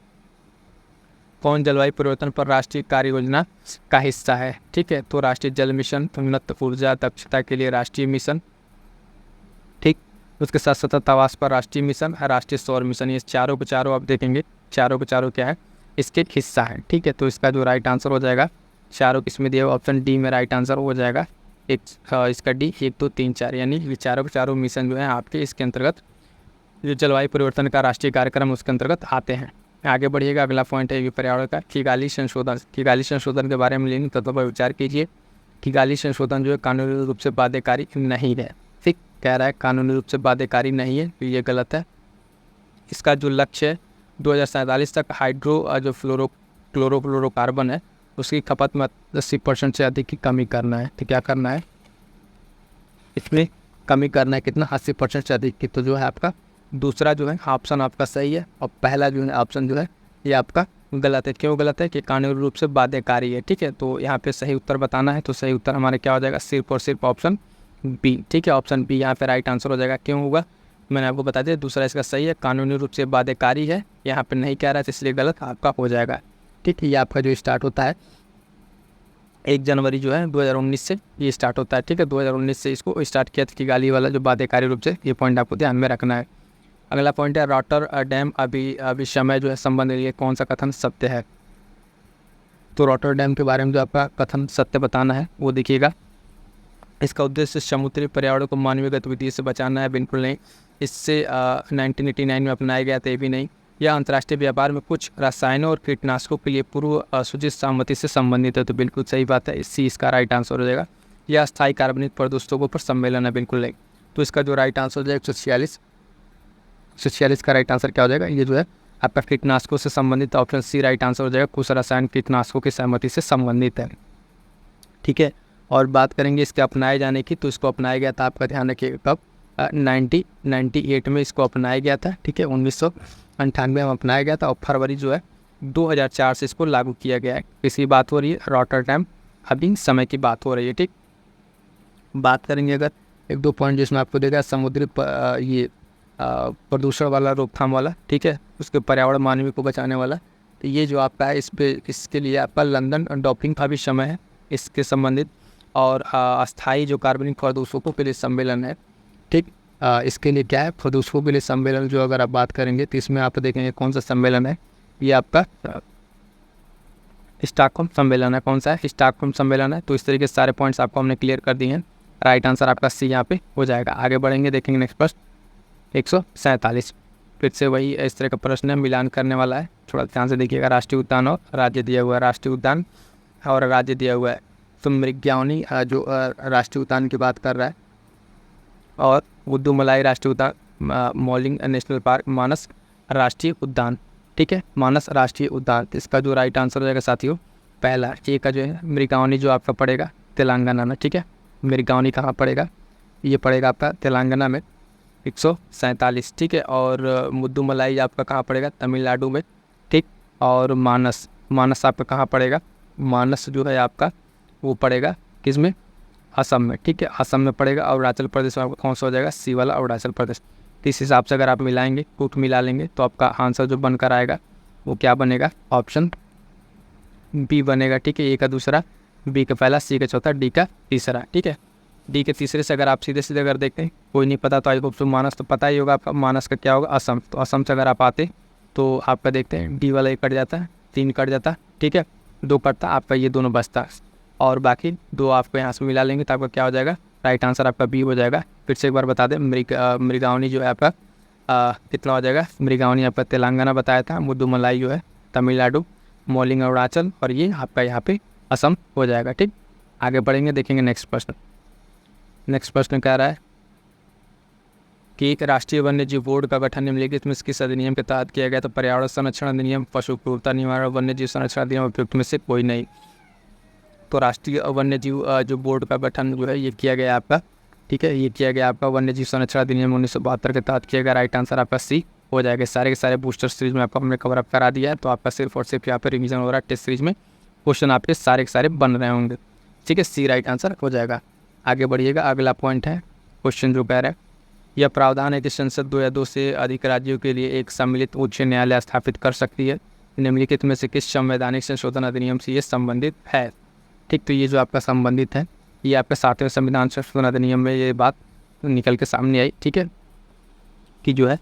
कौन जलवायु परिवर्तन पर राष्ट्रीय कार्य योजना का हिस्सा है। ठीक है, तो राष्ट्रीय जल मिशन, उन्नत ऊर्जा दक्षता के लिए राष्ट्रीय मिशन, ठीक, उसके साथ सतत आवास पर राष्ट्रीय मिशन, राष्ट्रीय सौर मिशन। ये चारों के चारों आप देखेंगे, चारों के चारों क्या है, इसके हिस्सा है। ठीक है, तो इसका जो राइट आंसर हो जाएगा, चारों किसमें दिया हुआ, ऑप्शन डी में राइट आंसर हो जाएगा। इसका डी 1 2 3 4, यानी ये चारों के चारों मिशन जो है आपके इसके अंतर्गत, जो जलवायु परिवर्तन का राष्ट्रीय कार्यक्रम उसके अंतर्गत आते हैं। आगे बढ़िएगा, अगला पॉइंट है पर्यावरण का किगाली संशोधन। किगाली संशोधन के बारे में लेनी तत्वों पर विचार कीजिए। किगाली संशोधन जो है कानूनी रूप से बाध्यकारी नहीं है। ठीक, कह रहा है कानूनी रूप से बाध्यकारी नहीं है, तो ये गलत है। इसका जो लक्ष्य है 2047 तक हाइड्रो जो क्लोरोफ्लोरोकार्बन है उसकी खपत में 80% से अधिक की कमी करना है। तो क्या करना है, इसमें कमी करना है कितना, 80% से अधिक की। तो जो है आपका दूसरा जो है ऑप्शन आपका सही है, और पहला जो है ऑप्शन जो है ये आपका गलत है। क्यों गलत है, कि कानूनी रूप से बाध्यकारी है। ठीक है, तो यहाँ पे सही उत्तर बताना है, तो सही उत्तर हमारे क्या हो जाएगा, सिर्फ और सिर्फ ऑप्शन बी। ठीक है, ऑप्शन बी यहाँ पे राइट आंसर हो जाएगा। क्यों होगा, मैंने आपको बता दिया। दूसरा इसका सही है, कानूनी रूप से बाध्यकारी है, यहाँ पे नहीं कह रहा है, इसलिए गलत आपका हो जाएगा। ठीक है, ये आपका जो स्टार्ट होता है 1 जनवरी जो है 2019 से ये स्टार्ट होता है। ठीक है, 2019 से इसको स्टार्ट किया था किगाली वाला जो बाध्यकारी रूप से, ये पॉइंट आपको ध्यान में रखना है। अगला पॉइंट है रॉटरडैम अभिशमय जो है संबंध, ये कौन सा कथन सत्य है। तो रॉटरडैम के बारे में जो आपका कथन सत्य बताना है वो देखिएगा। इसका उद्देश्य समुद्री पर्यावरण को मानवीय गतिविधि से बचाना है, बिल्कुल नहीं। इससे 1989 में अपनाया गया था, ये भी नहीं। यह अंतर्राष्ट्रीय व्यापार में कुछ रसायनों और कीटनाशकों के लिए पूर्व सूचित सहमति से संबंधित है, तो बिल्कुल सही बात है, इसी इसका राइट आंसर हो जाएगा। यह अस्थायी कार्बनिक प्रदूषकों पर सम्मेलन है, बिल्कुल नहीं। तो इसका जो राइट आंसर हो जाएगा 146 का राइट आंसर क्या हो जाएगा, ये जो है आपका कीटनाशकों से संबंधित, ऑप्शन सी राइट आंसर हो जाएगा। कुछ रसायन कीटनाशकों की सहमति से संबंधित है। ठीक है, और बात करेंगे इसके अपनाए जाने की, तो इसको अपनाया गया था, आपका ध्यान रखिएगा कब, 1998 में इसको अपनाया गया था। ठीक है, 1998 में अपनाया गया था, और फरवरी जो है 2004 से इसको लागू किया गया है। किसी बात हो रही है, रॉटरडैम अभी समय की बात हो रही है। ठीक, बात करेंगे अगर 1-2 पॉइंट जिसमें आपको देगा समुद्री ये प्रदूषण वाला, रोकथाम वाला, ठीक है, उसके पर्यावरण मानवीय को बचाने वाला, तो ये जो आपका है इसके लिए आपका लंदन डॉपिंग का भी समय है इसके संबंधित, और अस्थायी जो कार्बनिक प्रदूषकों के लिए सम्मेलन है। ठीक, इसके लिए क्या है, प्रदूषकों के लिए सम्मेलन जो अगर आप बात करेंगे तो इसमें आप देखेंगे कौन सा सम्मेलन है, ये आपका स्टॉकहोम सम्मेलन है। कौन सा है, स्टॉकहोम सम्मेलन है। तो इस तरीके से सारे पॉइंट्स आपको हमने क्लियर कर दिए हैं, राइट आंसर आपका सी यहाँ पे हो जाएगा। आगे बढ़ेंगे, देखेंगे नेक्स्ट प्रश्न 147, फिर से वही इस तरह का प्रश्न है, मिलान करने वाला है, थोड़ा ध्यान से देखिएगा। राष्ट्रीय उद्यान और राज्य दिया हुआ है, राष्ट्रीय उद्यान और राज्य दिया हुआ है। तो मृगयानी जो राष्ट्रीय उद्यान की बात कर रहा है, और गुद्दुमलाई राष्ट्रीय उद्यान, मॉलिंग नेशनल पार्क, मानस राष्ट्रीय उद्यान। ठीक है, मानस राष्ट्रीय उद्यान। इसका जो राइट आंसर हो जाएगा साथियों, पहला ए का जो है मृगयानी जो आपका पड़ेगा तेलंगाना में। ठीक है, मृगयानी कहाँ पड़ेगा, ये पड़ेगा आपका तेलंगाना में 147। ठीक है, और मुद्दुमलाई आपका कहाँ पड़ेगा, तमिलनाडु में। ठीक, और मानस आपका कहाँ पड़ेगा, मानस जो है आपका वो पड़ेगा किस में, असम में। ठीक है, असम में पड़ेगा। और अरुणाचल प्रदेश में आपका कौन सा हो जाएगा, सी वाला अरुणाचल प्रदेश। तो इस हिसाब से अगर आप मिलाएंगे, कुछ मिला लेंगे, तो आपका आंसर जो बनकर आएगा वो क्या बनेगा, ऑप्शन बी बनेगा। ठीक है, ए का दूसरा, बी का पहला, सी का चौथा, डी का तीसरा। ठीक है, डी के तीसरे से अगर आप सीधे सीधे अगर देखते हैं, कोई नहीं पता तो आई होप सो मानस तो पता ही होगा आपका, मानस का क्या होगा, असम। तो असम से अगर आप आते तो आपका देखते हैं डी वाला 1 कट जाता है, 3 कट जाता। ठीक है, 2 कटता, आपका ये दोनों बचता, और बाकी 2 आपको यहाँ से मिला लेंगे तो आपका क्या हो जाएगा, राइट आंसर आपका बी हो जाएगा। फिर से एक बार बता दें, मृगयानी जो है आपका कितना हो जाएगा, मृगयानी आपका तेलंगाना बताया था, मुद्दुमलाई जो है तमिलनाडु, मॉलिंग अरुणाचल, और ये आपका यहाँ पे असम हो जाएगा। ठीक, आगे बढ़ेंगे, देखेंगे नेक्स्ट प्रश्न। नेक्स्ट प्रश्न कह रहा है कि एक राष्ट्रीय वन्य जीव बोर्ड का गठन निम्नलिखित में किस अधिनियम के तहत किया गया? तो पर्यावरण संरक्षण अधिनियम, पशु क्रूरता निवारण, वन्य जीव संरक्षण अधिनियम, उपयुक्त में से कोई नहीं। तो राष्ट्रीय वन्य जीव जो बोर्ड का गठन जो है ये किया गया आपका, ठीक है, ये किया गया आपका वन्य जीव संरक्षण अधिनियम 1972 के तहत किया गया। राइट आंसर आपका सी हो जाएगा। सारे के सारे बूस्टर सीरीज में आपका हमने कवर अप करा दिया है, तो आपका सिर्फ और सिर्फ यहाँ पर रिवीजन हो रहा है। टेस्ट सीरीज में क्वेश्चन आपके सारे के सारे बन रहे होंगे। ठीक है, सी राइट आंसर हो जाएगा। आगे बढ़िएगा, अगला पॉइंट है क्वेश्चन जो कह रहा है, यह प्रावधान है कि संसद 2 या 2 से अधिक राज्यों के लिए एक सम्मिलित उच्च न्यायालय स्थापित कर सकती है। निम्नलिखित में से किस संवैधानिक संशोधन अधिनियम से ये संबंधित है? ठीक, तो ये जो आपका संबंधित है ये आपका 7वें संविधान संशोधन अधिनियम में ये बात निकल के सामने आई। ठीक है, कि जो है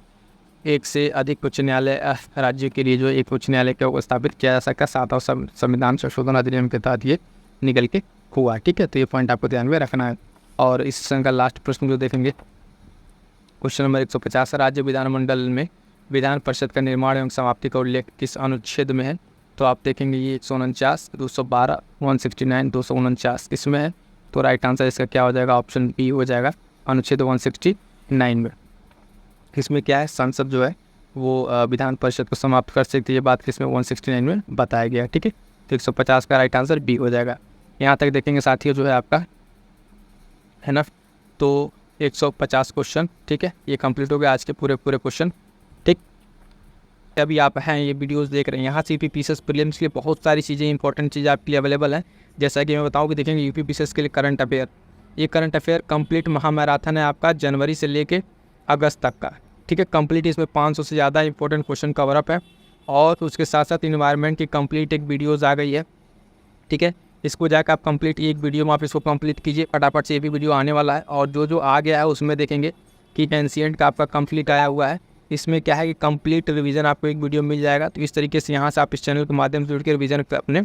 एक से अधिक उच्च न्यायालय राज्यों के लिए जो एक उच्च न्यायालय को स्थापित किया जा सकता है 7वां संविधान संशोधन अधिनियम के तहत ये निकल के हुआ। ठीक है, तो ये पॉइंट आपको ध्यान में रखना है। और इस सेशन का लास्ट प्रश्न जो देखेंगे, क्वेश्चन नंबर 150, राज्य विधानमंडल में विधान परिषद का निर्माण एवं समाप्ति का उल्लेख किस अनुच्छेद में है? तो आप देखेंगे ये 149, 212, 169, 249 इसमें है। तो राइट आंसर इसका क्या हो जाएगा? ऑप्शन बी हो जाएगा, अनुच्छेद 169 में। इसमें क्या है, संसद जो है वो विधान परिषद को समाप्त कर सकती है, ये बात किसमें 169 में बताया गया। ठीक है, तो 150 का राइट आंसर बी हो जाएगा। यहाँ तक देखेंगे साथियों जो है आपका, है ना, तो 150 क्वेश्चन, ठीक है, ये कंप्लीट हो गया आज के पूरे क्वेश्चन। ठीक, अभी आप हैं ये वीडियोस देख रहे हैं, यहाँ से यूपीपीसीएस प्रीलिम्स के लिए बहुत सारी चीज़ें, इंपॉर्टेंट चीज़ें आपके लिए अवेलेबल हैं। जैसा कि मैं बताऊँ कि देखेंगे यूपीपीसीएस के लिए करंट अफेयर, ये करंट अफेयर कंप्लीट महामैराथन है आपका, जनवरी से लेके अगस्त तक का। ठीक है, कंप्लीट इसमें 500 से ज़्यादा इंपॉर्टेंट क्वेश्चन कवर अप है। और उसके साथ साथ इन्वायरमेंट की कंप्लीट एक वीडियोज़ आ गई है। ठीक है, इसको जाकर आप कंप्लीट एक वीडियो में आप इसको कंप्लीट कीजिए फटाफट से, ये भी वीडियो आने वाला है। और जो आ गया है उसमें देखेंगे कि एनसीएंट का आपका कंप्लीट आया हुआ है, इसमें क्या है कि कंप्लीट रिवीजन आपको एक वीडियो मिल जाएगा। तो इस तरीके से यहाँ से आप इस चैनल के माध्यम से जुड़ के रिवीजन अपने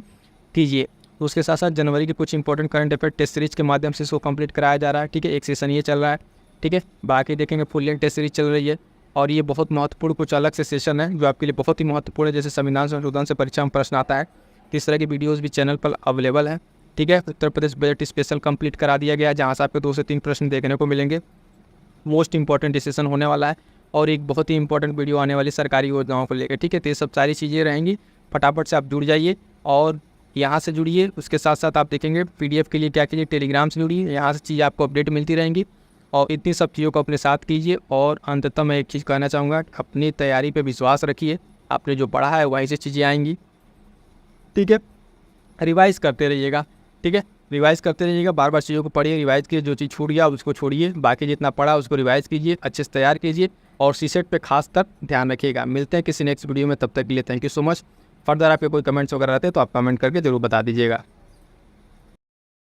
कीजिए। तो उसके साथ साथ जनवरी के कुछ important current affair test series के माध्यम से इसको कंप्लीट कराया जा रहा है। ठीक है, एक सेशन ये चल रहा है। ठीक है, बाकी देखेंगे फुल लेंथ टेस्ट सीरीज चल रही है। और ये बहुत महत्वपूर्ण कुछ अलग से सेशन है जो आपके लिए बहुत ही महत्वपूर्ण है, जैसे संविधान संशोधन से परीक्षा में प्रश्न आता है, तो इस तरह की वीडियोज़ भी चैनल पर अवेलेबल है। ठीक है, Uttar Pradesh budget special complete करा दिया गया है, जहाँ से आपको 2 से 3 प्रश्न देखने को मिलेंगे। मोस्ट इंपॉर्टेंट डिसीजन होने वाला है और एक बहुत ही इंपॉर्टेंट वीडियो आने वाली सरकारी योजनाओं को लेकर। ठीक है, तो ये सब सारी चीज़ें रहेंगी, फटाफट से आप जुड़ जाइए और यहाँ से जुड़िए। उसके साथ साथ आप देखेंगे पीडीएफ के लिए क्या कीजिए, टेलीग्राम से जुड़िए, यहाँ से चीज़ें आपको अपडेट मिलती रहेंगी। और इतनी सब चीज़ों को अपने साथ कीजिए। और अंततः मैं एक चीज़ कहना चाहूँगा, अपनी तैयारी पे विश्वास रखिए, आपने जो पढ़ा है वहीं से चीज़ें आएंगी। ठीक है, रिवाइज़ करते रहिएगा। ठीक है, रिवाइज़ करते रहिएगा, बार बार चीज़ों को पढ़िए, रिवाइज़ कीजिए, जो चीज़ छूट गया उसको छोड़िए, बाकी जितना पढ़ा उसको रिवाइज़ कीजिए, अच्छे से तैयार कीजिए और सीसेट पे खास कर ध्यान रखिएगा। मिलते हैं किसी नेक्स्ट वीडियो में, तब तक के लिए thank you so much. Further आपके कोई कमेंट्स वगैरह रहते हैं तो आप कमेंट करके ज़रूर बता दीजिएगा।